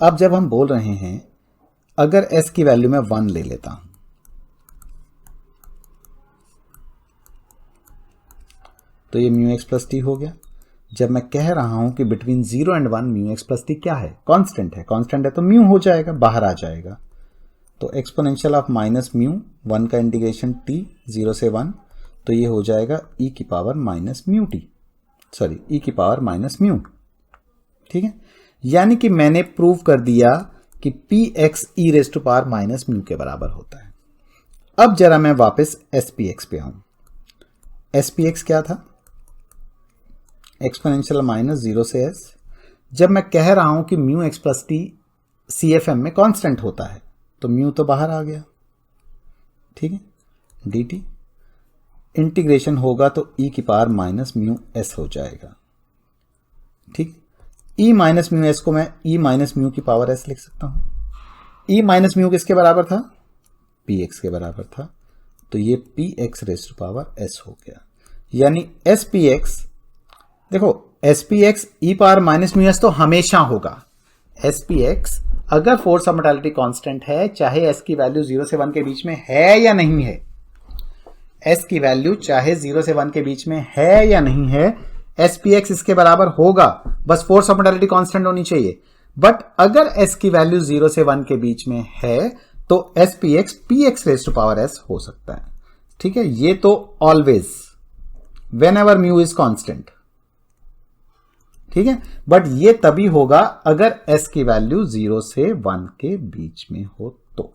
अब जब हम बोल रहे हैं अगर एस की वैल्यू में 1 ले लेता हूं, तो ये म्यू एक्स प्लस टी हो गया। जब मैं कह रहा हूं कि between 0 and 1 mu x plus T क्या है, कांस्टेंट है, कांस्टेंट है तो म्यू हो जाएगा, बाहर आ जाएगा। तो एक्सपोनेंशियल ऑफ माइनस म्यू, 1 का इंटीग्रेशन टी 0 से 1, तो ये हो जाएगा ई की power minus mu t, sorry e की पावर माइनस म्यू। ठीक है, यानी कि मैंने प्रूव कर दिया कि P X E raise to power minus mu के बराबर होता है। अब जरा मैं वापस एस पी एक्स पे आऊं। एस पी एक्स क्या था, एक्सपोनेंशियल माइनस 0 से एस। जब मैं कह रहा हूं कि mu x plus T C F M में कांस्टेंट होता है, तो म्यू तो बाहर आ गया। ठीक है, डी टी इंटीग्रेशन होगा तो ई की पावर माइनस म्यू एस हो जाएगा। ठीक, ई माइनस म्यू एस को मैं ई माइनस म्यू की पावर एस लिख सकता हूं। ई माइनस म्यू किसके बराबर था, पी एक्स के बराबर था, तो ये P x raise to power S हो गया। यानी एस पी एक्स, देखो S P X E power minus mu S तो हमेशा होगा। एस पी एक्स अगर फोर्स ऑफ मोटालिटी कांस्टेंट है, चाहे एस की वैल्यू 0 से 1 के बीच में है या नहीं है, एस की वैल्यू चाहे 0 से 1 के बीच में है या नहीं है, एस पी एक्स इसके बराबर होगा, बस फोर्स ऑफ मोटालिटी कांस्टेंट होनी चाहिए। बट अगर एस की वैल्यू 0 से 1 के बीच में है तो S P X P x raise to power S हो सकता है। ठीक है, ये तो always, whenever mu is constant. ठीक है, बट ये तभी होगा अगर एस की वैल्यू 0 से 1 के बीच में हो तो।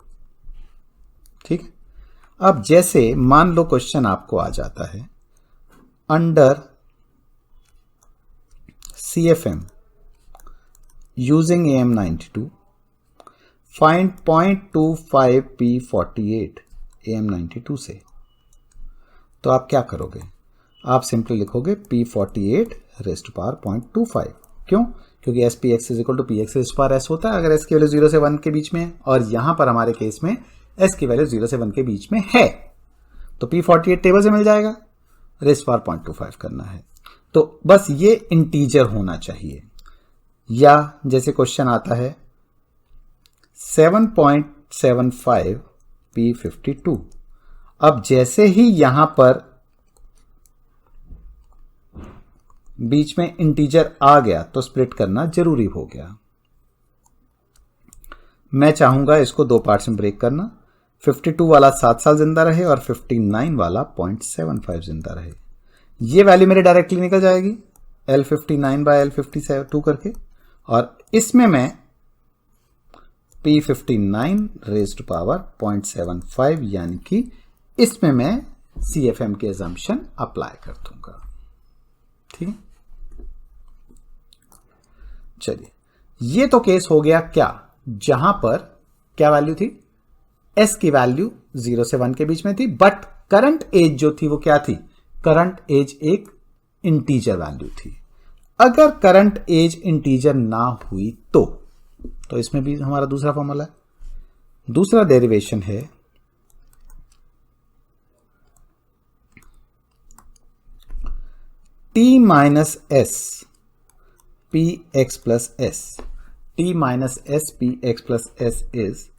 ठीक है, अब जैसे मान लो क्वेश्चन आपको आ जाता है, under CFM using AM92 find 0.25 P48 AM92 से, तो आप क्या करोगे, आप सिंपली लिखोगे P48 रेज टू पावर 0.25। क्यों, क्योंकि S P X is equal to P x raise to power S होता है अगर एस की वैल्यू 0 से 1 के बीच में है, और यहां पर हमारे केस में एस की वैल्यू 0 से 1 के बीच में है, तो P48 टेबल से मिल जाएगा, रेज पावर 0.25 करना है। तो बस ये इंटीजर होना चाहिए। या जैसे क्वेश्चन आता है 7.75 P52, अब जैसे ही यहां पर बीच में इंटीजर आ गया तो स्प्लिट करना जरूरी हो गया। मैं चाहूंगा इसको दो पार्ट्स में ब्रेक करना, 52 वाला 7 साल जिंदा रहे और 59 वाला 0.75 जिंदा रहे। ये वैल्यू मेरे डायरेक्टली निकल जाएगी L59 बाय L52 करके, और इसमें मैं P59 रेज टू पावर 0.75 यानी कि इसमें मैं CFM के assumption अप्लाई कर दूंगा। ठीक है, चलिए ये तो केस हो गया क्या, जहां पर क्या वैल्यू थी, S की वैल्यू 0 से 1 के बीच में थी, बट करंट एज जो थी वो क्या थी, करंट एज एक इंटीजर वैल्यू थी। अगर करंट एज इंटीजर ना हुई तो इसमें भी हमारा दूसरा फॉर्मूला है, दूसरा डेरिवेशन है T minus S P x plus S, T minus S P x plus S is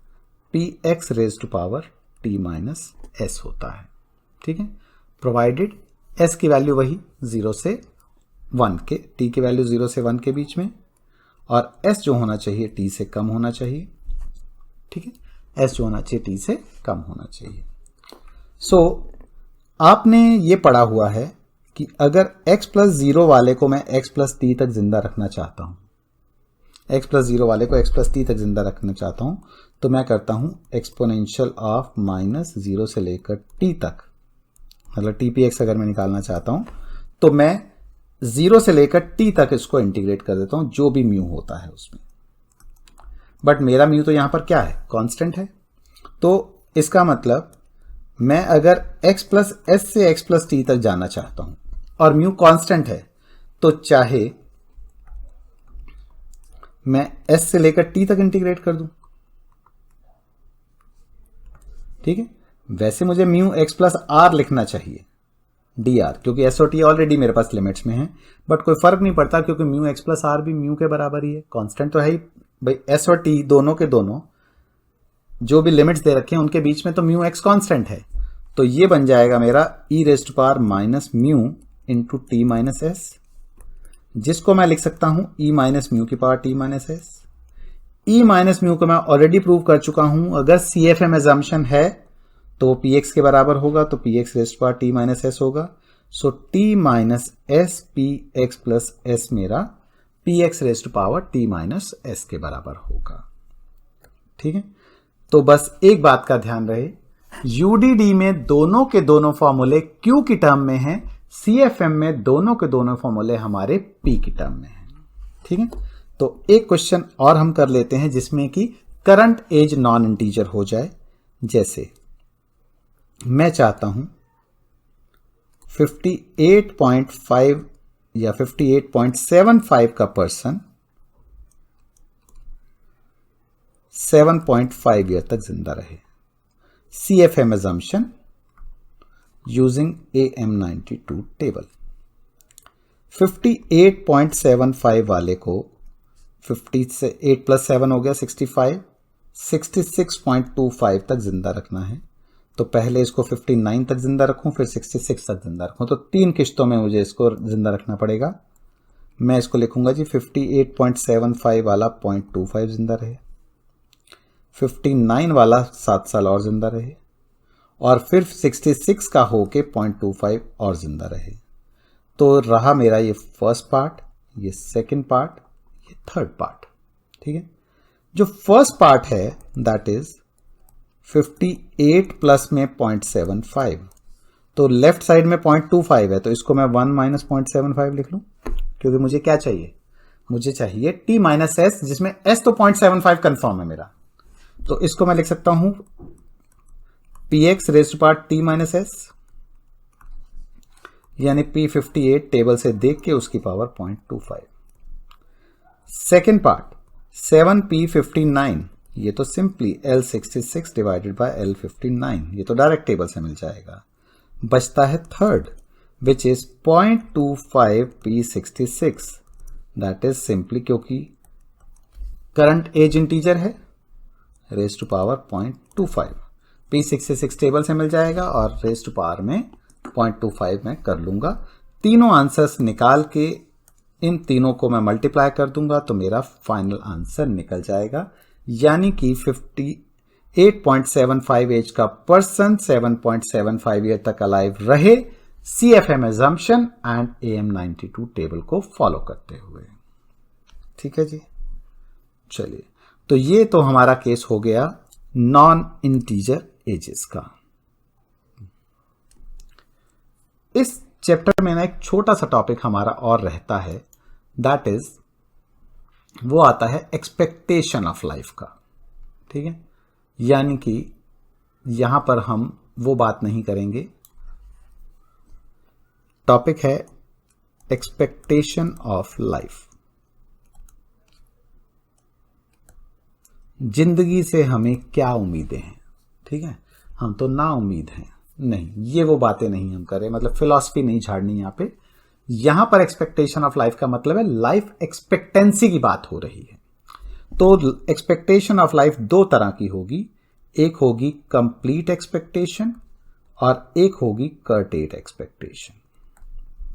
P x raise to power T minus S होता है। ठीक है, प्रोवाइडेड एस की वैल्यू वही 0 से 1 के, टी की वैल्यू 0 से 1 के बीच में, और एस जो होना चाहिए टी से कम होना चाहिए। ठीक है, एस जो होना चाहिए टी से कम होना चाहिए। सो आपने ये पढ़ा हुआ है कि अगर x प्लस 0 वाले को मैं x प्लस टी तक जिंदा रखना चाहता हूं, x प्लस 0 वाले को x प्लस टी तक जिंदा रखना चाहता हूं, तो मैं करता हूं एक्सपोनेंशियल ऑफ माइनस 0 से लेकर t तक, मतलब टी पी एक्स अगर मैं निकालना चाहता हूं तो मैं 0 से लेकर t तक इसको इंटीग्रेट कर देता हूं, जो भी म्यू होता है उसमें। बट मेरा म्यू तो यहां पर क्या है, कांस्टेंट है। तो इसका मतलब मैं अगर x प्लस एस से x प्लस टी तक जाना चाहता हूं और म्यू कांस्टेंट है, तो चाहे मैं s से लेकर t तक इंटीग्रेट कर दूं। ठीक है, वैसे मुझे म्यू x प्लस आर लिखना चाहिए dr, क्योंकि s और t ऑलरेडी मेरे पास लिमिट्स में है, बट कोई फर्क नहीं पड़ता क्योंकि म्यू x प्लस आर भी म्यू के बराबर ही है, कांस्टेंट तो है ही भाई। s और t दोनों के दोनों जो भी लिमिट्स दे रखे हैं उनके बीच में तो म्यू x कांस्टेंट है। तो ये बन जाएगा मेरा e raise to power minus mu into T minus S, जिसको मैं लिख सकता हूं e माइनस म्यू की power T minus S. e minus mu को मैं ऑलरेडी प्रूव कर चुका हूं, अगर CFM एजम्पशन है तो पी एक्स के बराबर होगा, तो p x raise to power T minus s होगा। So t minus S P x plus s मेरा p x raise to power T minus s के बराबर होगा। ठीक है, तो बस एक बात का ध्यान रहे, यूडीडी में दोनों के दोनों फॉर्मूले Q की टर्म में हैं, CFM में दोनों के दोनों फॉर्मूले हमारे P की टर्म में हैं। ठीक है, तो एक क्वेश्चन और हम कर लेते हैं जिसमें कि करंट एज नॉन इंटीजर हो जाए। जैसे मैं चाहता हूं 58.5 या 58.75 का पर्सन 7.5 ईयर तक जिंदा रहे, CFM assumption using AM92 table. 58.75 वाले को 50 से 8 प्लस 7 हो गया 65, 66.25 तक जिंदा रखना है। तो पहले इसको 59 तक जिंदा रखूं, फिर 66 तक जिंदा रखूं, तो 3 किश्तों में मुझे इसको जिंदा रखना पड़ेगा। मैं इसको लिखूंगा जी 58.75 वाला 0.25 जिंदा रहे, 59 वाला 7 साल और जिंदा रहे, और फिर 66 का होके 0.25 और जिंदा रहे। तो रहा मेरा ये फर्स्ट पार्ट, ये सेकंड पार्ट, ये थर्ड पार्ट। ठीक है, जो फर्स्ट पार्ट है दैट इज 58 प्लस में 0.75, तो लेफ्ट साइड में 0.25 है, तो इसको मैं 1 माइनस 0.75 लिख लूं, क्योंकि मुझे क्या चाहिए, मुझे चाहिए t माइनस एस, जिसमें s तो 0.75 कंफर्म है मेरा। तो इसको मैं लिख सकता हूं P x raise to power T minus S, यानी P58 टेबल से देख के उसकी पावर 0.25। सेकेंड पार्ट 7P59, ये तो simply L66 divided by L59, ये तो डायरेक्ट टेबल से मिल जाएगा। बचता है third which is 0.25P66, that is simply क्योंकि करंट एज इंटीजर है, raise to power 0.25, P66 table से मिल जाएगा और रेज टू पावर में 0.25 में कर लूंगा। तीनों आंसर्स निकाल के इन तीनों को मैं मल्टीप्लाई कर दूंगा तो मेरा फाइनल आंसर निकल जाएगा, यानी कि 58.75 एज का पर्सन 7.75 ईयर तक अलाइव रहे, CFM assumption and AM92 table को फॉलो करते हुए। ठीक है जी, चलिए, तो ये तो हमारा केस हो गया नॉन इंटीजर एजेस का। इस चैप्टर में ना एक छोटा सा टॉपिक हमारा और रहता है, दैट इज वो आता है एक्सपेक्टेशन ऑफ लाइफ का। ठीक है, यानी कि यहां पर हम वो बात नहीं करेंगे, टॉपिक है एक्सपेक्टेशन ऑफ लाइफ। जिंदगी से हमें क्या उम्मीदें हैं। ठीक है, हम तो ना उम्मीद हैं, नहीं, ये वो बातें नहीं हम करें, मतलब फिलॉसफी नहीं झाड़नी यहाँ पे। यहां पर एक्सपेक्टेशन ऑफ लाइफ का मतलब है लाइफ एक्सपेक्टेंसी की बात हो रही है। तो एक्सपेक्टेशन ऑफ लाइफ दो तरह की होगी, एक होगी कंप्लीट एक्सपेक्टेशन और एक होगी कर्टेड एक्सपेक्टेशन।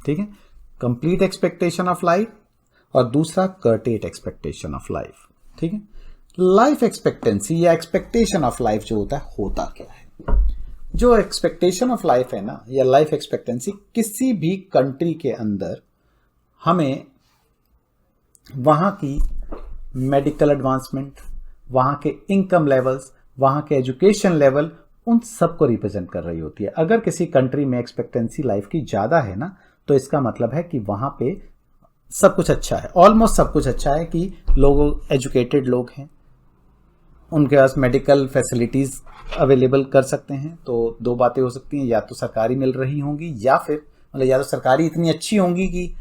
ठीक है, कंप्लीट एक्सपेक्टेशन ऑफ लाइफ और दूसरा कर्टेड एक्सपेक्टेशन ऑफ लाइफ। ठीक है, लाइफ एक्सपेक्टेंसी या एक्सपेक्टेशन ऑफ लाइफ जो होता क्या है? जो एक्सपेक्टेशन ऑफ लाइफ है ना, या लाइफ एक्सपेक्टेंसी, किसी भी कंट्री के अंदर हमें वहां की मेडिकल एडवांसमेंट, वहां के इनकम लेवल्स, वहां के एजुकेशन लेवल, उन सबको रिप्रेजेंट कर रही होती है। अगर किसी कंट्री में एक्सपेक्टेंसी लाइफ की ज्यादा है ना, तो इसका मतलब है कि वहां पे सब कुछ अच्छा है, ऑलमोस्ट सब कुछ अच्छा है, कि लोग एजुकेटेड लोग हैं, उनके पास मेडिकल फैसिलिटीज अवेलेबल कर सकते हैं। तो दो बातें हो सकती हैं, या तो सरकारी मिल रही होंगी, या फिर मतलब या तो सरकारी इतनी अच्छी होंगी कि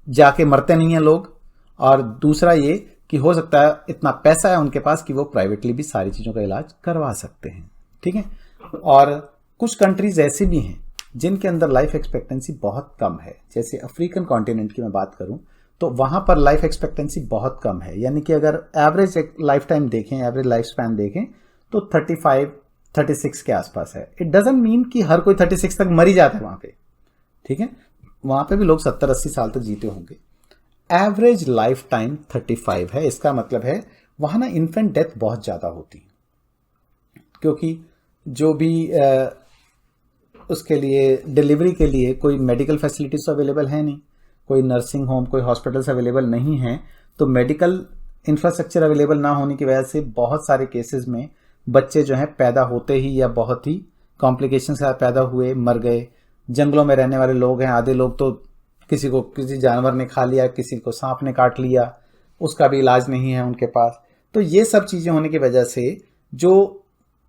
जाके मरते नहीं हैं लोग, और दूसरा ये कि हो सकता है इतना पैसा है उनके पास कि वो प्राइवेटली भी सारी चीज़ों का इलाज करवा सकते हैं। ठीक है, और कुछ कंट्रीज ऐसी भी हैं जिनके अंदर लाइफ एक्सपेक्टेंसी बहुत कम है। जैसे अफ्रीकन कॉन्टिनेंट की मैं बात करूं तो वहां पर लाइफ एक्सपेक्टेंसी बहुत कम है, यानी कि अगर एवरेज लाइफ टाइम देखें, एवरेज लाइफ स्पैन देखें तो 35-36 के आसपास है। इट डजंट मीन कि हर कोई 36 तक मर ही जाता है वहां पे। ठीक है, वहां पे भी लोग 70-80 साल तक जीते होंगे। एवरेज लाइफ टाइम 35 है। इसका मतलब है वहां ना इन्फेंट डेथ बहुत ज्यादा होती है, क्योंकि जो भी उसके लिए डिलीवरी के लिए कोई मेडिकल फैसिलिटीज अवेलेबल है नहीं, कोई नर्सिंग होम, कोई हॉस्पिटल्स अवेलेबल नहीं है, तो मेडिकल इंफ्रास्ट्रक्चर अवेलेबल ना होने की वजह से बहुत सारे केसेस में बच्चे जो हैं पैदा होते ही या बहुत ही कॉम्प्लिकेशन से पैदा हुए, मर गए। जंगलों में रहने वाले लोग हैं, आधे लोग तो किसी को किसी जानवर ने खा लिया, किसी को सांप ने काट लिया, उसका भी इलाज नहीं है उनके पास। तो ये सब चीज़ें होने की वजह से जो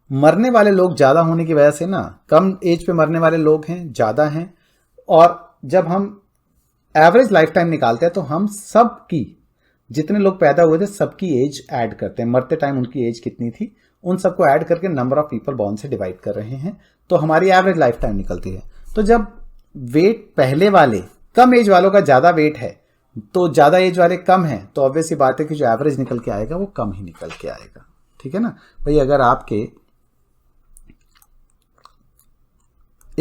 मरने वाले लोग ज़्यादा होने की वजह से ना, कम एज पे मरने वाले लोग हैं ज़्यादा हैं। और जब हम एवरेज लाइफ टाइम निकालते हैं तो हम सब की, जितने लोग पैदा हुए थे सबकी एज ऐड करते हैं, मरते टाइम उनकी एज कितनी थी उन सबको ऐड करके नंबर ऑफ पीपल बॉर्न से डिवाइड कर रहे हैं, तो हमारी एवरेज लाइफ टाइम निकलती है। तो जब वेट पहले वाले कम एज वालों का ज़्यादा वेट है तो ज़्यादा एज वाले कम हैं, तो ऑब्वियस सी बात है कि जो एवरेज निकल के आएगा वो कम ही निकल के आएगा। ठीक है ना भाई, अगर आपके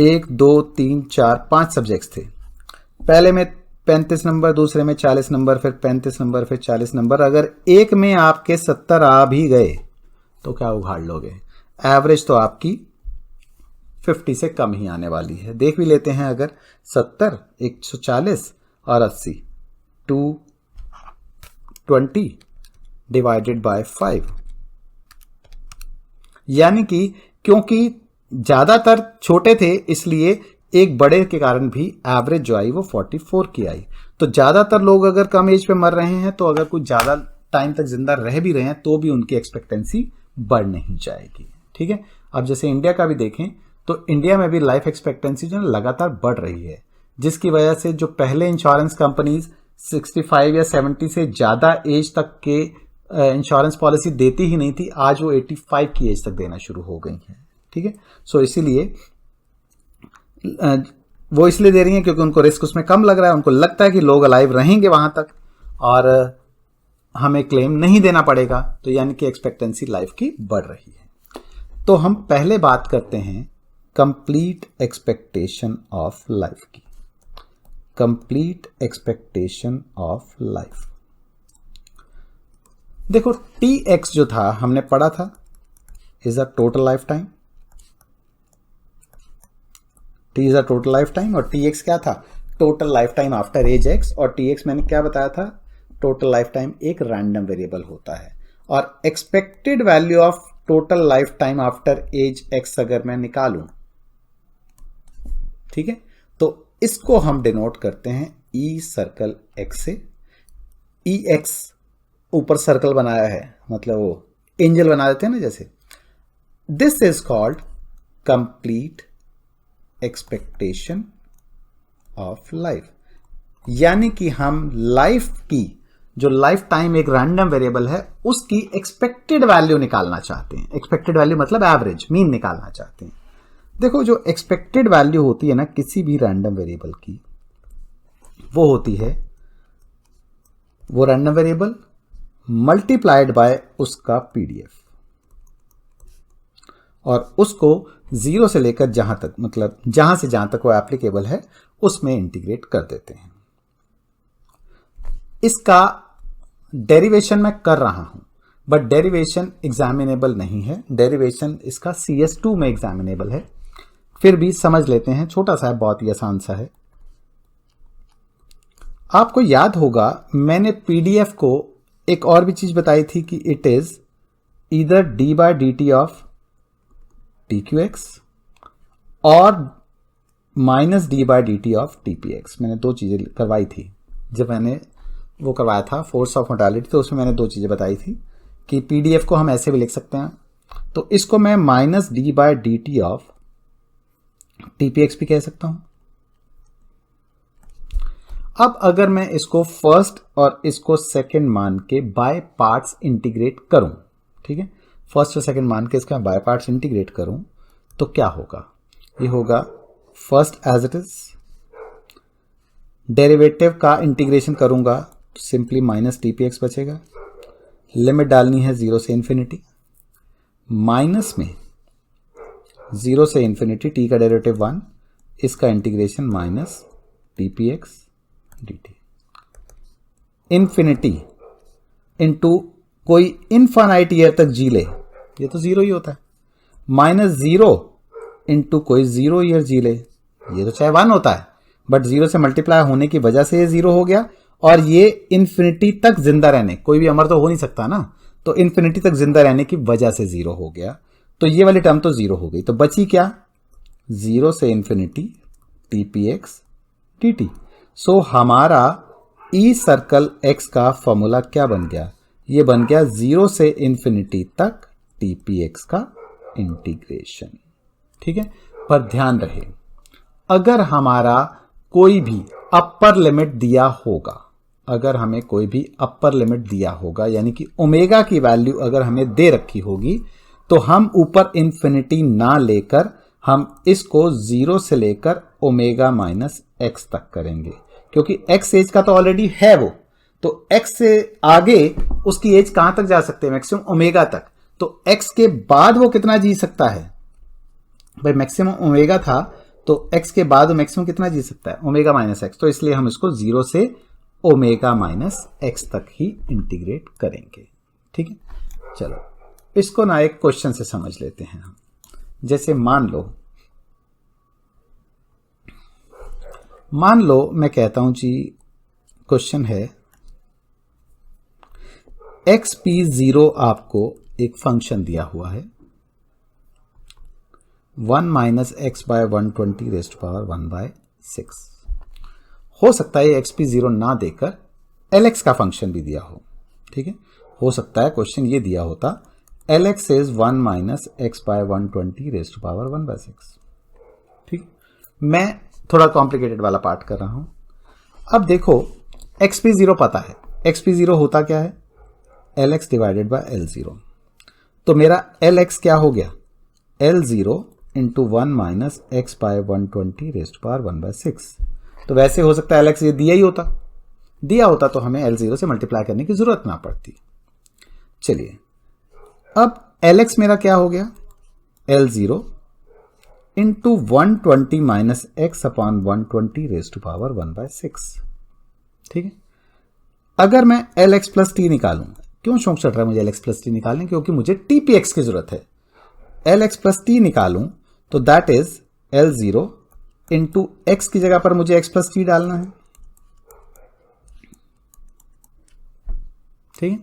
1 2 3 4 5 सब्जेक्ट्स थे, पहले में 35 नंबर, दूसरे में 40 नंबर, फिर 35 नंबर, फिर 40 नंबर, अगर एक में आपके 70 आ भी गए तो क्या उघाड़ लोगे? एवरेज तो आपकी 50 से कम ही आने वाली है। देख भी लेते हैं, अगर 70, 140 और 80, 220 डिवाइडेड बाय 5, यानी कि क्योंकि ज्यादातर छोटे थे इसलिए एक बड़े के कारण भी एवरेज जो आई वो 44 की आई। तो ज्यादातर लोग अगर कम एज पे मर रहे हैं, तो अगर कुछ ज्यादा टाइम तक जिंदा रह भी रहे हैं तो भी उनकी एक्सपेक्टेंसी बढ़ नहीं जाएगी। ठीक है, अब जैसे इंडिया का भी देखें तो इंडिया में भी लाइफ एक्सपेक्टेंसी जो है लगातार बढ़ रही है, जिसकी वजह से जो पहले इंश्योरेंस कंपनीज 65 या 70 से ज्यादा एज तक के इंश्योरेंस पॉलिसी देती ही नहीं थी, आज वो 85 की एज तक देना शुरू हो गई हैं। ठीक है, सो इसीलिए वो इसलिए दे रही हैं क्योंकि उनको रिस्क उसमें कम लग रहा है, उनको लगता है कि लोग अलाइव रहेंगे वहां तक और हमें क्लेम नहीं देना पड़ेगा, तो यानी कि एक्सपेक्टेंसी लाइफ की बढ़ रही है। तो हम पहले बात करते हैं कंप्लीट एक्सपेक्टेशन ऑफ लाइफ की। कंप्लीट एक्सपेक्टेशन ऑफ लाइफ, देखो TX जो था हमने पढ़ा था is a total life time, T is a total life time, और TX क्या था? Total life time after age X, और TX मैंने क्या बताया था? टोटल लाइफ टाइम एक रैंडम वेरिएबल होता है, और expected value of total life time after age X अगर मैं निकालूं, ठीक है, तो इसको हम डिनोट करते हैं E सर्कल X से। EX ऊपर सर्कल बनाया है, मतलब वो एंजल बना देते हैं ना जैसे। This is called complete expectation of life, यानी कि हम लाइफ की जो लाइफ टाइम एक रैंडम वेरिएबल है उसकी एक्सपेक्टेड वैल्यू निकालना चाहते हैं। एक्सपेक्टेड वैल्यू मतलब एवरेज, मीन निकालना चाहते हैं। देखो जो एक्सपेक्टेड वैल्यू होती है ना किसी भी रैंडम वेरिएबल की, वो होती है वो रैंडम वेरिएबल मल्टीप्लाइड बाय उसका पीडीएफ, और उसको 0 से लेकर जहां तक, मतलब जहां से जहां तक वो एप्लीकेबल है उसमें इंटीग्रेट कर देते हैं। इसका डेरिवेशन मैं कर रहा हूं, बट डेरिवेशन एग्जामिनेबल नहीं है। डेरिवेशन इसका CS2 में एग्जामिनेबल है, फिर भी समझ लेते हैं, छोटा सा है, बहुत ही आसान सा है। आपको याद होगा मैंने पीडीएफ को एक और भी चीज बताई थी कि it is either d/dt of TQX और -d/dt ऑफ TPX। मैंने दो चीजें करवाई थी जब मैंने वो करवाया था फोर्स ऑफ मोडालिटी, तो उसमें मैंने दो चीजें बताई थी कि पीडीएफ को हम ऐसे भी लिख सकते हैं, तो इसको मैं -d/dt ऑफ TPX भी कह सकता हूं। अब अगर मैं इसको फर्स्ट और इसको सेकंड मान के बाय पार्ट्स इंटीग्रेट करूं, ठीक है, फर्स्ट और सेकंड मान के इसका बाय पार्ट्स इंटीग्रेट करूं तो क्या होगा? ये होगा first as it is, derivative का इंटीग्रेशन करूंगा तो सिंपली -TPX बचेगा, लिमिट डालनी है 0 से इन्फिनिटी, माइनस में 0 से इन्फिनिटी t का डेरिवेटिव 1, इसका integration -TPX dt, infinity into कोई इनफाइनाइट ईयर तक जी ले, ये तो 0 ही होता है, -0 इंटू कोई 0 ईयर जी ले, ये तो चाहे 1 होता है, बट 0 से मल्टीप्लाई होने की वजह से ये 0 हो गया, और ये इन्फिनिटी तक जिंदा रहने, कोई भी अमर तो हो नहीं सकता ना, तो इन्फिनिटी तक जिंदा रहने की वजह से 0 हो गया, तो ये वाली टर्म तो 0 हो गई, तो बची क्या? 0 से इन्फिनिटी TPX dt। सो हमारा ई सर्कल x का फॉर्मूला क्या बन गया? ये बन गया 0 से इन्फिनिटी तक TPX का इंटीग्रेशन, ठीक है। पर ध्यान रहे, अगर हमारा कोई भी अपर लिमिट दिया होगा, अगर हमें कोई भी अपर लिमिट दिया होगा, यानी कि ओमेगा की वैल्यू अगर हमें दे रखी होगी, तो हम ऊपर इन्फिनिटी ना लेकर हम इसको 0 से लेकर ओमेगा -x तक करेंगे, क्योंकि x एज का तो ऑलरेडी है वो, तो x से आगे उसकी एज कहां तक जा सकते हैं? मैक्सिमम ओमेगा तक। तो x के बाद वो कितना जी सकता है? भाई मैक्सिमम ओमेगा था, तो x के बाद वो मैक्सिमम कितना जी सकता है? Omega -x। तो इसलिए हम इसको 0 से ओमेगा -x तक ही इंटीग्रेट करेंगे, ठीक है। चलो इसको ना एक क्वेश्चन से समझ लेते हैं हम। जैसे मान लो मैं कहता हूं जी, क्वेश्चन है xp0 आपको एक फंक्शन दिया हुआ है 1 - x/120⁻⁴ हो सकता है xp0 ना देकर lx का फंक्शन भी दिया हो, ठीक है। हो सकता है क्वेश्चन ये दिया होता lx इज 1 - x/120⁻⁴ ठीक। मैं थोड़ा कॉम्प्लिकेटेड वाला पार्ट कर रहा हूं। अब देखो xp0 पता है, xp0 होता क्या है? lx divided by L0। तो मेरा lx क्या हो गया? L0 इंटू 1 - x/120⁻⁴ तो वैसे हो सकता है lx ये दिया होता तो हमें L0 से मल्टीप्लाई करने की जरूरत ना पड़ती। चलिए अब lx मेरा क्या हो गया? L0 इंटू 120 - x/120⁻⁴ ठीक है। अगर मैं lx प्लस टी निकालूं, क्यों शौक चढ़ रहा है मुझे lx प्लस टी निकालने? क्योंकि मुझे TPX की जरूरत है। lx प्लस टी निकालूं तो that is L0 into x की जगह पर मुझे x प्लस टी डालना है, ठीक है।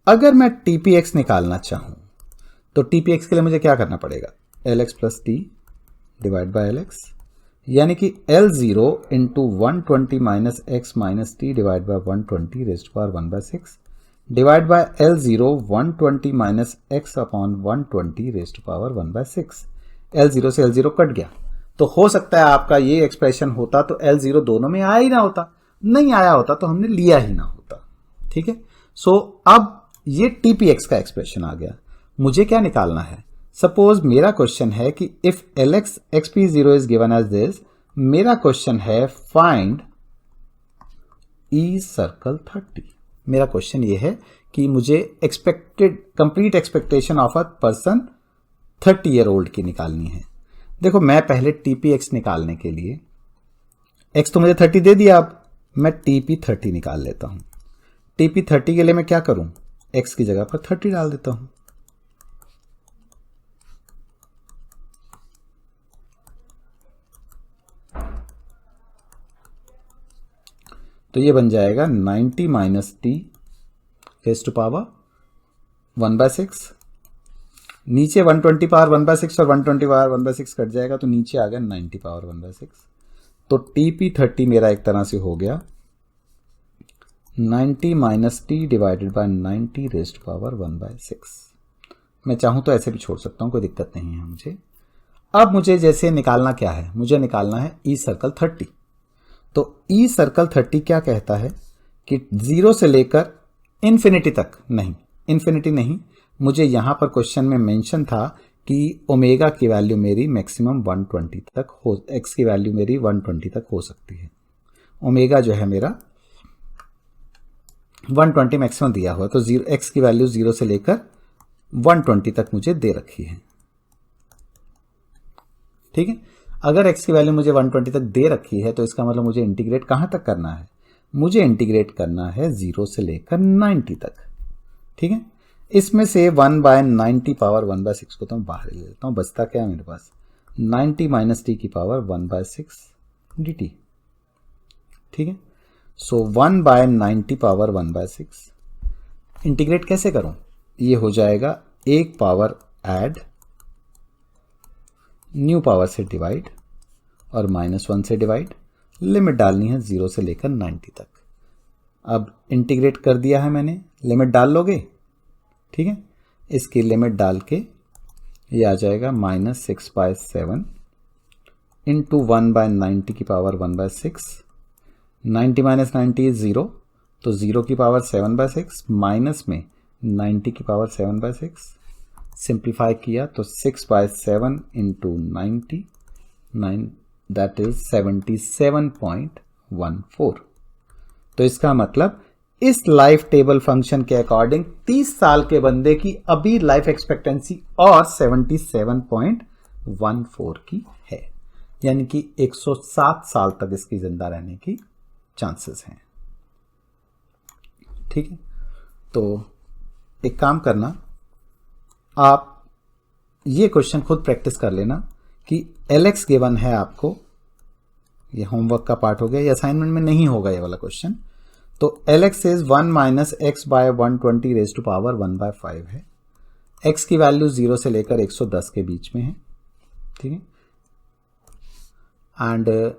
अगर मैं TPX निकालना चाहूं तो TPX के लिए मुझे क्या करना पड़ेगा? lx plus T divide by lx, यानी कि L0 into 120 - x - t divide by 120⁻⁴ divide by L0 120 - x/120⁻⁴ L0 से L0 कट गया, तो हो सकता है आपका ये एक्सप्रेशन होता तो L0 दोनों में आ ही ना होता, नहीं आया होता तो हमने लिया ही ना होता, ठीक है। सो अब ये TPX का एक्सप्रेशन आ गया। मुझे क्या निकालना है? सपोज मेरा क्वेश्चन है कि if lx xp0 is given as this, मेरा क्वेश्चन है फाइंड ई सर्कल 30। मेरा क्वेश्चन ये है कि मुझे complete expectation of a person 30 year old की निकालनी है। देखो मैं पहले TPX निकालने के लिए, x तो मुझे 30 दे दिया, अब मैं TP30 निकाल लेता हूं। TP30 के लिए मैं क्या करूं, x की जगह पर 30 डाल देता हूं। तो ये बन जाएगा 90 minus T raise to power 1/6। नीचे 120 पावर 1/6 और 120 पावर 1/6 कट जाएगा, तो नीचे आ गया 90 पावर 1/6। तो TP30 मेरा एक तरह से हो गया 90 minus T divided by 90 raise to power 1/6। मैं चाहूं तो ऐसे भी छोड़ सकता हूं, कोई दिक्कत नहीं है मुझे। अब मुझे जैसे निकालना क्या है, मुझे निकालना है ई सर्कल 30। तो ई सर्कल 30 क्या कहता है कि 0 से लेकर इन्फिनिटी तक, नहीं इन्फिनिटी नहीं, मुझे यहां पर क्वेश्चन में मेंशन था कि ओमेगा की वैल्यू मेरी मैक्सिमम 120 तक हो, एक्स की वैल्यू मेरी 120 तक हो सकती है। ओमेगा जो है मेरा 120 मैक्सिमम दिया हुआ, तो एक्स की वैल्यू 0 से लेकर 120 तक मुझे दे रखी है। ठीक है, अगर x की वैल्यू मुझे 120 तक दे रखी है तो इसका मतलब मुझे इंटीग्रेट कहां तक करना है, मुझे इंटीग्रेट करना है 0 से लेकर 90 तक। ठीक है, इसमें से 1/90 पावर 1/6 को तो मैं बाहर ले लेता हूं, बचता क्या है मेरे पास 90 माइनस टी की पावर 1/6 dt। ठीक है, सो 1/90 पावर 1/6 इंटीग्रेट कैसे करूं, ये हो जाएगा एक पावर ऐड, न्यू पावर से डिवाइड और -1 से डिवाइड, लिमिट डालनी है 0 से लेकर 90 तक। अब इंटीग्रेट कर दिया है मैंने, लिमिट डाल लोगे। ठीक है, इसकी लिमिट डाल के ये आ जाएगा -6/7 इंटू 1/90 की पावर 1/6। 90 माइनस 90 इज 0, तो 0 की पावर 7/6 माइनस में 90 की पावर 7/6, सिंप्लीफाई किया तो 6/7 इंटू 90, 9 दैट इज 77.14। तो इसका मतलब इस लाइफ टेबल फंक्शन के अकॉर्डिंग 30 साल के बंदे की अभी लाइफ एक्सपेक्टेंसी और 77.14 की है, यानी कि 107 साल तक इसकी जिंदा रहने की चांसेस हैं। ठीक है, तो एक काम करना, आप ये क्वेश्चन खुद प्रैक्टिस कर लेना कि LX गिवन है आपको, ये होमवर्क का पार्ट हो गया, ये असाइनमेंट में नहीं होगा ये वाला क्वेश्चन। तो LX is 1 minus X by 120 raise to power 1/5 है। x की वैल्यू 0 से लेकर 110 के बीच में है। ठीक है, एंड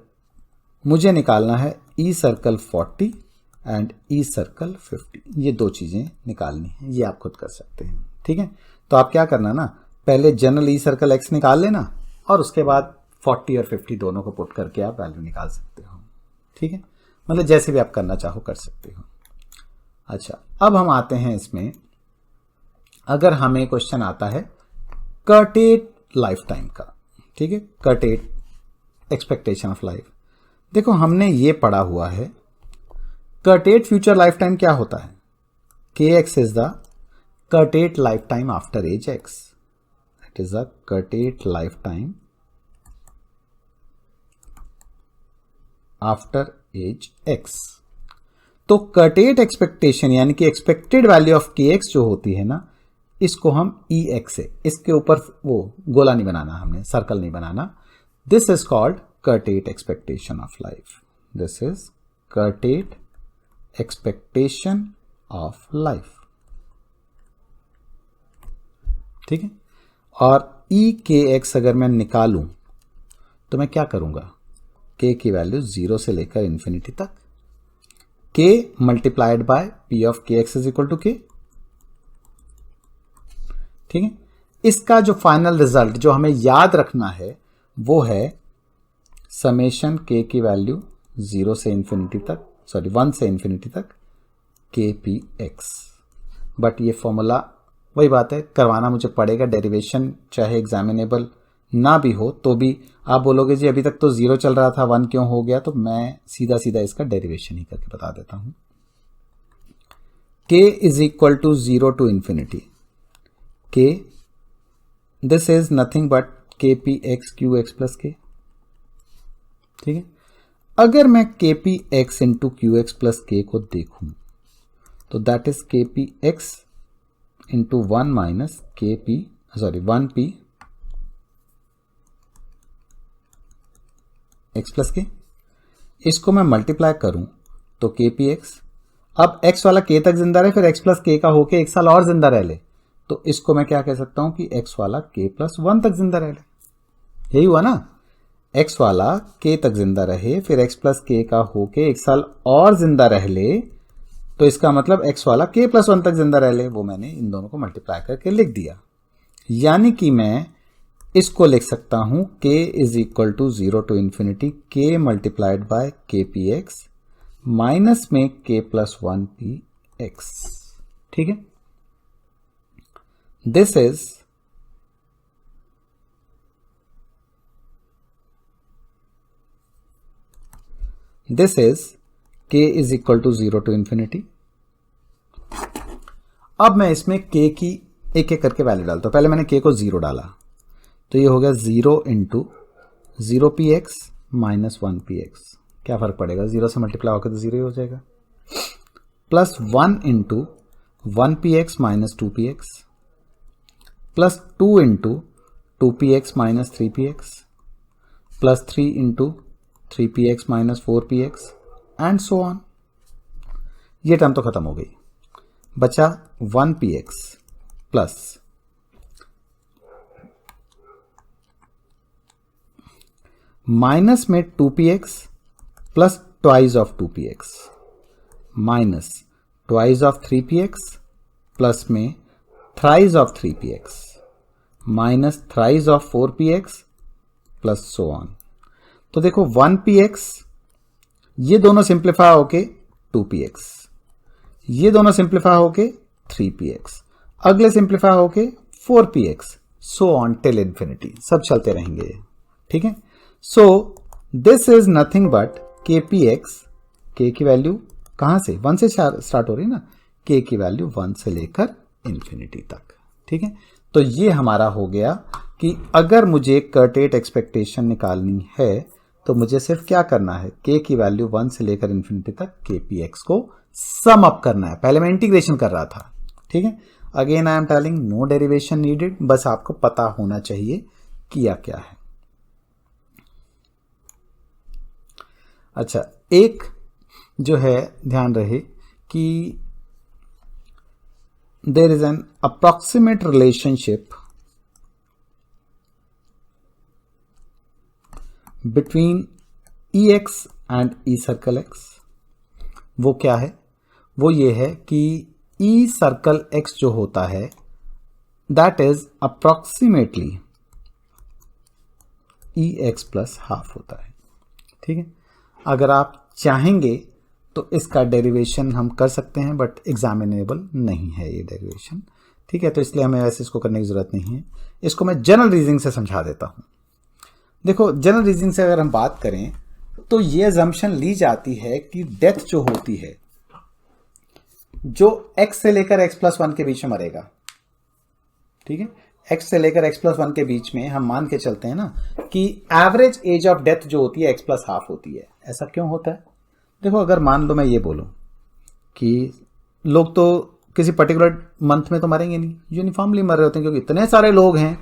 मुझे निकालना है ई सर्कल 40 एंड ई सर्कल 50, ये दो चीजें निकालनी है, ये आप खुद कर सकते हैं। ठीक है, तो आप क्या करना ना, पहले जनरल ई सर्कल x निकाल लेना और उसके बाद 40 और 50 दोनों को पुट करके आप वैल्यू निकाल सकते हो। ठीक है, मतलब जैसे भी आप करना चाहो कर सकते हो। अच्छा, अब हम आते हैं इसमें, अगर हमें क्वेश्चन आता है कर्टेड लाइफ टाइम का। ठीक है, कर्टेड एक्सपेक्टेशन ऑफ लाइफ। देखो हमने ये पढ़ा हुआ है, कर्टेड फ्यूचर लाइफ टाइम क्या होता है, kx is the curtate life time after age x, it is a curtate life time after age x। तो कर्टेड एक्सपेक्टेशन यानी कि एक्सपेक्टेड वैल्यू ऑफ kx जो होती है ना, इसको हम ex है, इसके ऊपर वो गोला नहीं बनाना, हमने सर्कल नहीं बनाना। This is called curtate expectation of life, this is curtate expectation of life. ठीक है, और EKX अगर मैं निकालूं तो मैं क्या करूंगा, k की वैल्यू 0 से लेकर इंफिनिटी तक, k multiplied by P of kx is equal to k। ठीक है, इसका जो फाइनल रिजल्ट जो हमें याद रखना है वो है समेशन k की वैल्यू 0 से इंफिनिटी तक, सॉरी 1 से इंफिनिटी तक kpx। बट ये फॉर्मूला वही बात है, करवाना मुझे पड़ेगा, डेरिवेशन चाहे एग्जामिनेबल ना भी हो तो भी आप बोलोगे जी अभी तक तो 0 चल रहा था 1 क्यों हो गया, तो मैं सीधा सीधा इसका डेरिवेशन ही करके बता देता हूं। k is equal to 0 to infinity k, this is nothing but k P x q x plus k. ठीक है, अगर मैं k P x into q x plus k को देखूं तो that is k P x into 1 minus k p, sorry 1 P x plus k. इसको मैं multiply करूं तो के पी एक्स, अब x वाला k तक जिंदा रहे फिर x प्लस के का होके एक साल और जिंदा रह ले, तो इसको मैं क्या कह सकता हूं कि x वाला k प्लस 1 तक जिंदा रह ले। यही हुआ ना, x वाला k तक जिंदा रहे फिर x प्लस के का होके एक साल और जिंदा रह ले, तो इसका मतलब x वाला k प्लस 1 तक जिंदा रह ले। वो मैंने इन दोनों को मल्टीप्लाई करके लिख दिया, यानी कि मैं इसको लिख सकता हूं k is equal to 0 to infinity k multiplied by K P x minus में k प्लस 1 पी एक्स। ठीक है, this is k is equal to 0 to infinity. अब मैं इसमें k की एक एक करके वैल्यू डालता हूं। पहले मैंने k को 0 डाला तो ये हो गया 0 into 0 P x minus 1 P x. क्या फर्क पड़ेगा, 0 से मल्टीप्लाई होकर तो 0 ही हो जाएगा, plus 1 into 1 P x minus 2 p x, plus 2 into 2 p x minus 3 p x, plus 3 into 3 p x minus 4 p x and so on. ये term तो खत्म हो गई, बचा 1 पी एक्स प्लस माइनस में 2 p x plus twice of 2 p x minus twice of 3 p x plus में thrice of 3 p x minus thrice of 4 p x plus so on. तो देखो 1 पी एक्स, ये दोनों simplify होके 2 p x, ये दोनों simplify होके 3 p x, अगले सिंप्लीफाई होके 4 p x, so on till infinity, सब चलते रहेंगे। ठीक है, so this is nothing but k P x, के की वैल्यू कहां से 1 से स्टार्ट हो रही है ना, के की वैल्यू 1 से लेकर इंफिनिटी तक। ठीक है, तो ये हमारा हो गया कि अगर मुझे कर्टेट एक्सपेक्टेशन निकालनी है तो मुझे सिर्फ क्या करना है, के की वैल्यू 1 से लेकर इंफिनिटी तक के पी एक्स को सम अप करना है। पहले मैं इंटीग्रेशन कर रहा था। ठीक है, again I am telling no derivation needed, बस आपको पता होना चाहिए किया क्या है। अच्छा, एक जो है ध्यान रहे कि there is an approximate relationship between E X and E circle X. वो क्या है, वो ये है कि ई सर्कल एक्स जो होता है that is approximately E x plus half होता है। ठीक है, अगर आप चाहेंगे तो इसका डेरिवेशन हम कर सकते हैं, बट एग्जामिनेबल नहीं है ये डेरिवेशन। ठीक है, तो इसलिए हमें वैसे इसको करने की जरूरत नहीं है। इसको मैं जनरल रीजनिंग से समझा देता हूं। देखो, जनरल रीजनिंग से अगर हम बात करें तो ये अजम्पशन ली जाती है कि डेथ जो होती है जो x से लेकर x प्लस 1 के बीच में मरेगा। ठीक है, x से लेकर x प्लस 1 के बीच में हम मान के चलते हैं ना कि एवरेज एज ऑफ डेथ जो होती है x प्लस हाफ होती है। ऐसा क्यों होता है? देखो, अगर मान लो मैं ये बोलूं कि लोग तो किसी पर्टिकुलर मंथ में तो मरेंगे नहीं, यूनिफॉर्मली मर रहे होते हैं, क्योंकि इतने सारे लोग हैं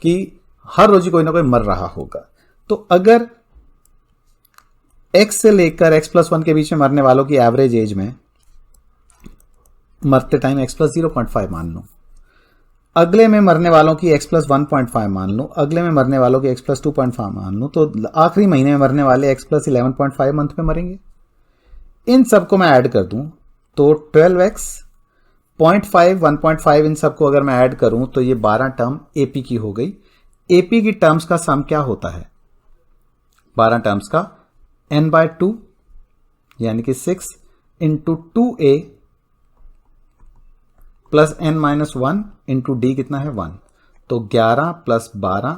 कि हर रोज कोई ना कोई मर रहा होगा। तो अगर x से लेकर x प्लस 1 के बीच में मरने वालों की एवरेज एज में मरते टाइम x प्लस 0.5 मान लो, अगले में मरने वालों की x प्लस 1.5 मान लो, अगले में मरने वालों की x प्लस 2.5 मान लो, तो आखिरी महीने में मरने वाले x प्लस 11.5 मंथ में मरेंगे। इन सबको मैं ऐड कर दूं तो 12x 0.5 1.5 इन सबको अगर मैं ऐड करूं तो ये 12 टर्म AP की हो गई। AP की टर्म्स का सम क्या होता है? 12 टर्म्स का n/2 यानी कि 6 into 2a plus n-1 into d कितना है 1, तो 11 प्लस 12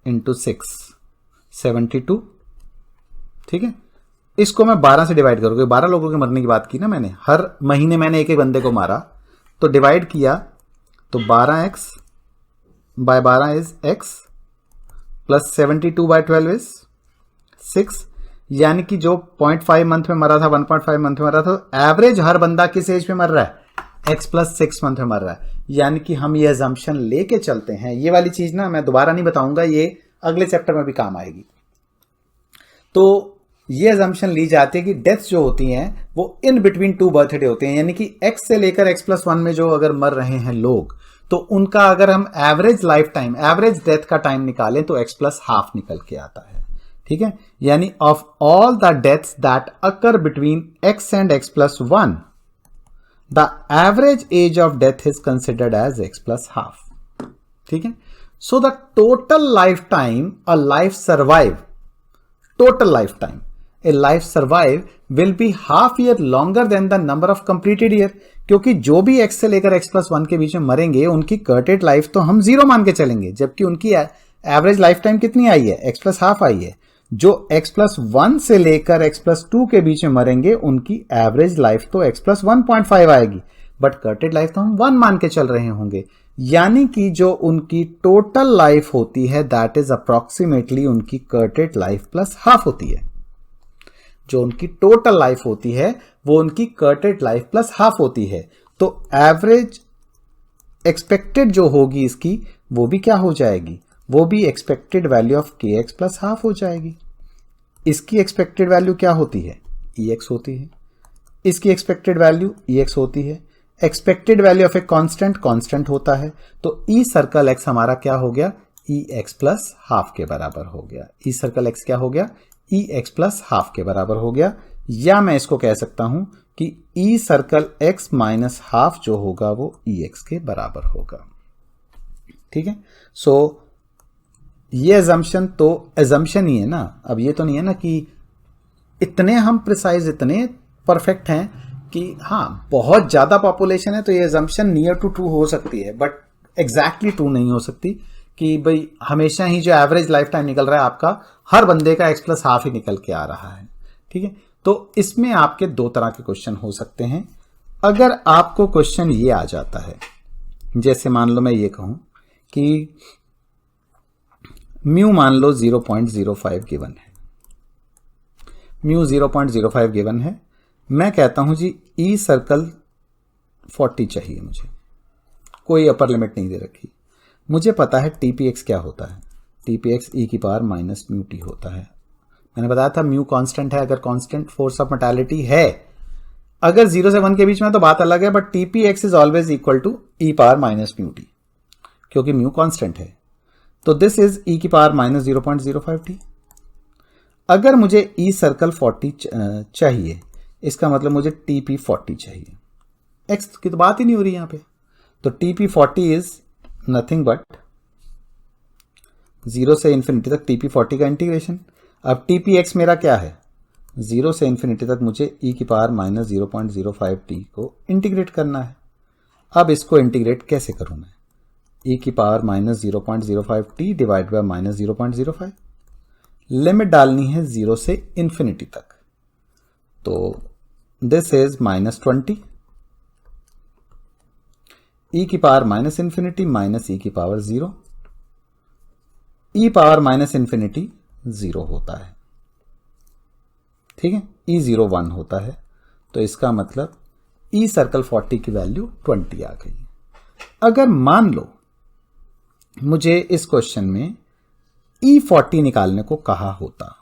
इंटू 6 72, ठीक है। इसको मैं 12 से डिवाइड करूँगा, 12 लोगों के मरने की बात की ना मैंने, हर महीने मैंने एक एक बंदे को मारा, तो डिवाइड किया तो 12x by 12 is x plus 72 by 12 is 6, यानी कि जो 0.5 मंथ में मरा था, 1.5 मंथ में मरा था, तो एवरेज हर बंदा किस एज में मर रहा है, x प्लस 6 मंथ में मर रहा है। यानी कि हम ये अजम्पशन लेके चलते हैं, ये वाली चीज ना मैं दोबारा नहीं बताऊंगा, ये अगले चैप्टर में भी काम आएगी। तो ये अजम्पशन ली जाती है कि डेथ्स जो होती हैं वो इन बिटवीन 2 बर्थडे होते हैं, यानी कि x से लेकर x प्लस 1 में जो अगर मर रहे हैं लोग, तो उनका अगर हम average life time, average death का टाइम निकालें तो x प्लस हाफ निकल के आता है, ठीक है। यानी of all the deaths that occur between x and x plus 1, the average age of death is considered as x plus half, ठीक है। So the total life time a life survive, total lifetime a life survive will be half year longer than the number of completed year, क्योंकि जो भी x से लेकर x plus 1 के बीच में मरेंगे उनकी कर्टेड लाइफ तो हम 0 मान के चलेंगे, जबकि उनकी एवरेज लाइफ टाइम कितनी आई है, x प्लस हाफ आई है। जो x प्लस 1 से लेकर x प्लस 2 के बीच में मरेंगे उनकी एवरेज लाइफ तो x प्लस 1.5 आएगी, बट कर्टेड लाइफ तो हम 1 मान के चल रहे होंगे। यानी कि जो उनकी टोटल लाइफ होती है दैट इज अप्रोक्सीमेटली उनकी कर्टेड लाइफ प्लस हाफ होती है। जो उनकी टोटल लाइफ होती है वो उनकी कर्टेड लाइफ प्लस हाफ होती है। तो एवरेज एक्सपेक्टेड जो होगी इसकी वो भी क्या हो जाएगी, वो भी एक्सपेक्टेड वैल्यू ऑफ के एक्स प्लस हाफ हो जाएगी। इसकी एक्सपेक्टेड वैल्यू क्या होती है, ई एक्स होती है, इसकी एक्सपेक्टेड वैल्यू ई एक्स होती है। Expected value of a constant होता है, तो ई सर्कल एक्स हमारा क्या हो गया, ई एक्स प्लस हाफ के बराबर हो गया। ई सर्कल एक्स क्या हो गया, ई एक्स प्लस हाफ के बराबर हो गया। या मैं इसको कह सकता हूं कि ई सर्कल एक्स माइनस हाफ जो होगा वो ई एक्स के बराबर होगा, ठीक है। सो ये अजम्पशन तो अजम्पशन ही है ना, अब ये तो नहीं है ना कि इतने हम प्रिसाइज, इतने परफेक्ट हैं कि हाँ बहुत ज्यादा पॉपुलेशन है तो ये अजम्पशन नियर टू ट्रू हो सकती है, बट एग्जैक्टली ट्रू नहीं हो सकती कि भाई हमेशा ही जो एवरेज लाइफ टाइम निकल रहा है आपका हर बंदे का एक्स प्लस हाफ ही निकल के आ रहा है, ठीक है। तो इसमें आपके 2 तरह के क्वेश्चन हो सकते हैं। अगर आपको क्वेश्चन ये आ जाता है, जैसे मान लो मैं ये कहूं कि म्यू मान लो 0.05 गिवन है, म्यू 0.05 गिवन है, मैं कहता हूं जी ई सर्कल 40 चाहिए मुझे, कोई अपर लिमिट नहीं दे रखी, मुझे पता है टीपीएक्स क्या होता है, टीपीएक्स ई की पावर माइनस म्यू टी होता है। मैंने बताया था म्यू कांस्टेंट है, अगर कांस्टेंट फोर्स ऑफ मोर्टेलिटी है, अगर 0 से 1 के बीच में तो बात अलग है, but TPX is always equal to e power minus mu t, क्योंकि म्यू कांस्टेंट है। तो दिस इज ई की पावर माइनस 0.05 टी। अगर मुझे ई सर्कल 40 चाहिए, इसका मतलब मुझे टीपी 40 चाहिए, एक्स की तो बात ही नहीं हो रही यहां पे। तो टीपी 40 इज नथिंग बट 0 से इंफिनिटी तक टीपी 40 का इंटीग्रेशन। अब टीपी एक्स मेरा क्या है, 0 से इंफिनिटी तक मुझे ई की पावर माइनस 0.05 टी को इंटीग्रेट करना है। अब इसको इंटीग्रेट कैसे करूं मैं, ई की power minus 0.05 T divide by minus 0.05, limit डालनी है 0 से इंफिनिटी तक, तो दिस इज माइनस 20, ई की पावर माइनस इंफिनिटी माइनस ई की पावर 0, ई पावर माइनस इंफिनिटी 0 होता है, ठीक है, ई 0 1 होता है। तो इसका मतलब ई सर्कल 40 की वैल्यू 20 आ गई। अगर मान लो मुझे इस क्वेश्चन में ई 40 निकालने को कहा होता,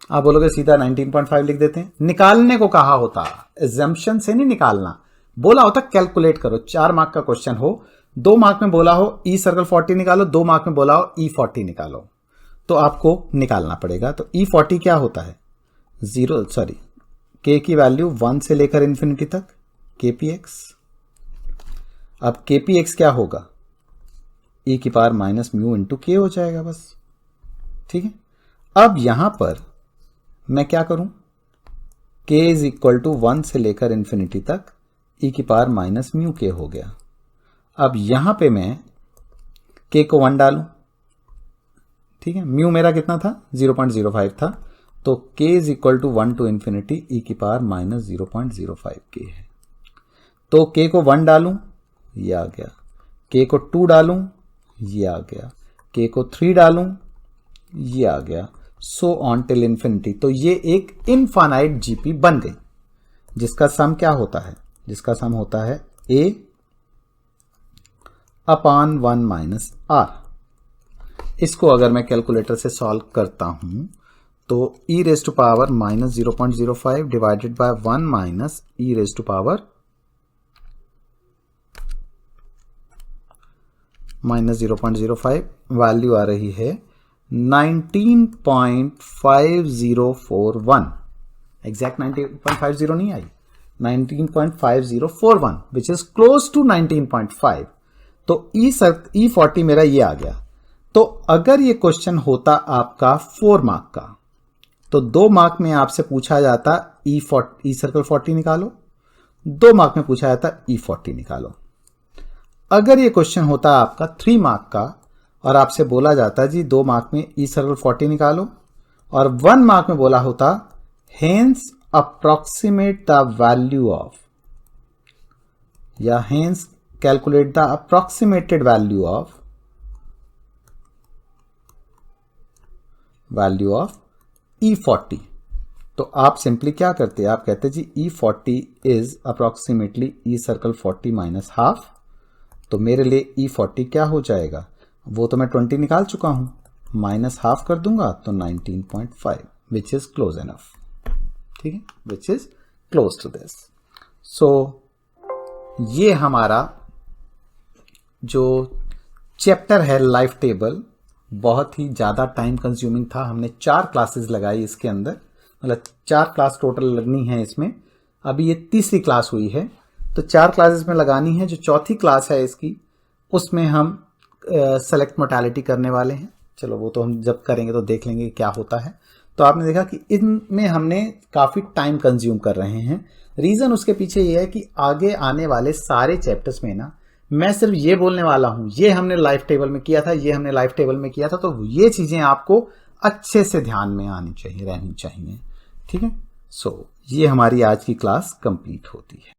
आप बोलोगे सीधा 19.5 लिख देते हैं, निकालने को कहा होता, एजम्पशन से नहीं निकालना, बोला होता कैलकुलेट करो, 4 मार्क का क्वेश्चन हो, 2 मार्क में बोला हो ई सर्कल 40 निकालो, 2 मार्क में बोला हो ई 40 निकालो, तो आपको निकालना पड़ेगा। तो ई 40 क्या होता है, के की वैल्यू 1 से लेकर इंफिनिटी तक के पी एक्स। अब के पी एक्स क्या होगा, ई की पावर माइनस म्यू इंटू के हो जाएगा बस, ठीक है। अब यहां पर मैं क्या करूं, k इज इक्वल टू 1 से लेकर इंफिनिटी तक ई की पावर माइनस म्यू के हो गया। अब यहां पे मैं k को 1 डालूं ठीक है, म्यू मेरा कितना था 0.05 था, तो k is equal to 1 to infinity e की पावर माइनस 0.05 k है। तो k को 1 डालूं, ये आ गया, k को 2 डालूं, ये आ गया, k को 3 डालूं, ये आ गया, सो ऑन टिल इन्फिनिटी। तो ये एक इनफाइनाइट जीपी बन गई, जिसका सम क्या होता है, जिसका सम होता है a अपॉन 1 माइनस r। इसको अगर मैं कैलकुलेटर से सॉल्व करता हूं तो e raise to power minus 0.05 divided by 1 minus e raise to power minus 0.05, value आ रही है 19.5041, एग्जैक्ट 19.50 नहीं आई, 19.5041 विच इज क्लोज टू 19.5। तो E40 मेरा ये आ गया। तो अगर ये क्वेश्चन होता आपका 4 मार्क का, तो 2 मार्क में आपसे पूछा जाता E सर्कल 40 निकालो, 2 मार्क में पूछा जाता E40 निकालो। अगर ये क्वेश्चन होता आपका 3 मार्क का और आपसे बोला जाता जी 2 मार्क में E सर्कल 40 निकालो, और 1 मार्क में बोला होता hence approximate the value of, या hence calculate the approximated value of E40। तो आप सिंपली क्या करते हैं, आप कहते जी E40 is approximately E circle 40 minus half. तो मेरे लिए E40 क्या हो जाएगा, वो तो मैं 20 निकाल चुका हूं, माइनस हाफ कर दूंगा तो 19.5 विच इज क्लोज इनफ, ठीक है, which is close to this. So ये हमारा जो चैप्टर है लाइफ टेबल बहुत ही ज़्यादा टाइम कंज्यूमिंग था। हमने 4 क्लासेस लगाई इसके अंदर, मतलब 4 क्लास टोटल लगनी है इसमें। अभी ये तीसरी क्लास हुई है, तो 4 क्लासेस में लगानी है। जो चौथी क्लास है इसकी, उसमें हम सेलेक्ट मोर्टेलिटी करने वाले हैं। चलो वो तो हम जब करेंगे तो देख लेंगे क्या होता है। तो आपने देखा कि इनमें हमने काफ़ी टाइम कंज्यूम कर रहे हैं। रीज़न उसके पीछे ये है कि आगे आने वाले सारे चैप्टर्स में ना मैं सिर्फ ये बोलने वाला हूँ, ये हमने लाइफ टेबल में किया था, ये हमने लाइफ टेबल में किया था, तो ये चीज़ें आपको अच्छे से ध्यान में आनी चाहिए, रहनी चाहिए, ठीक है। सो ये हमारी आज की क्लास कंप्लीट होती है।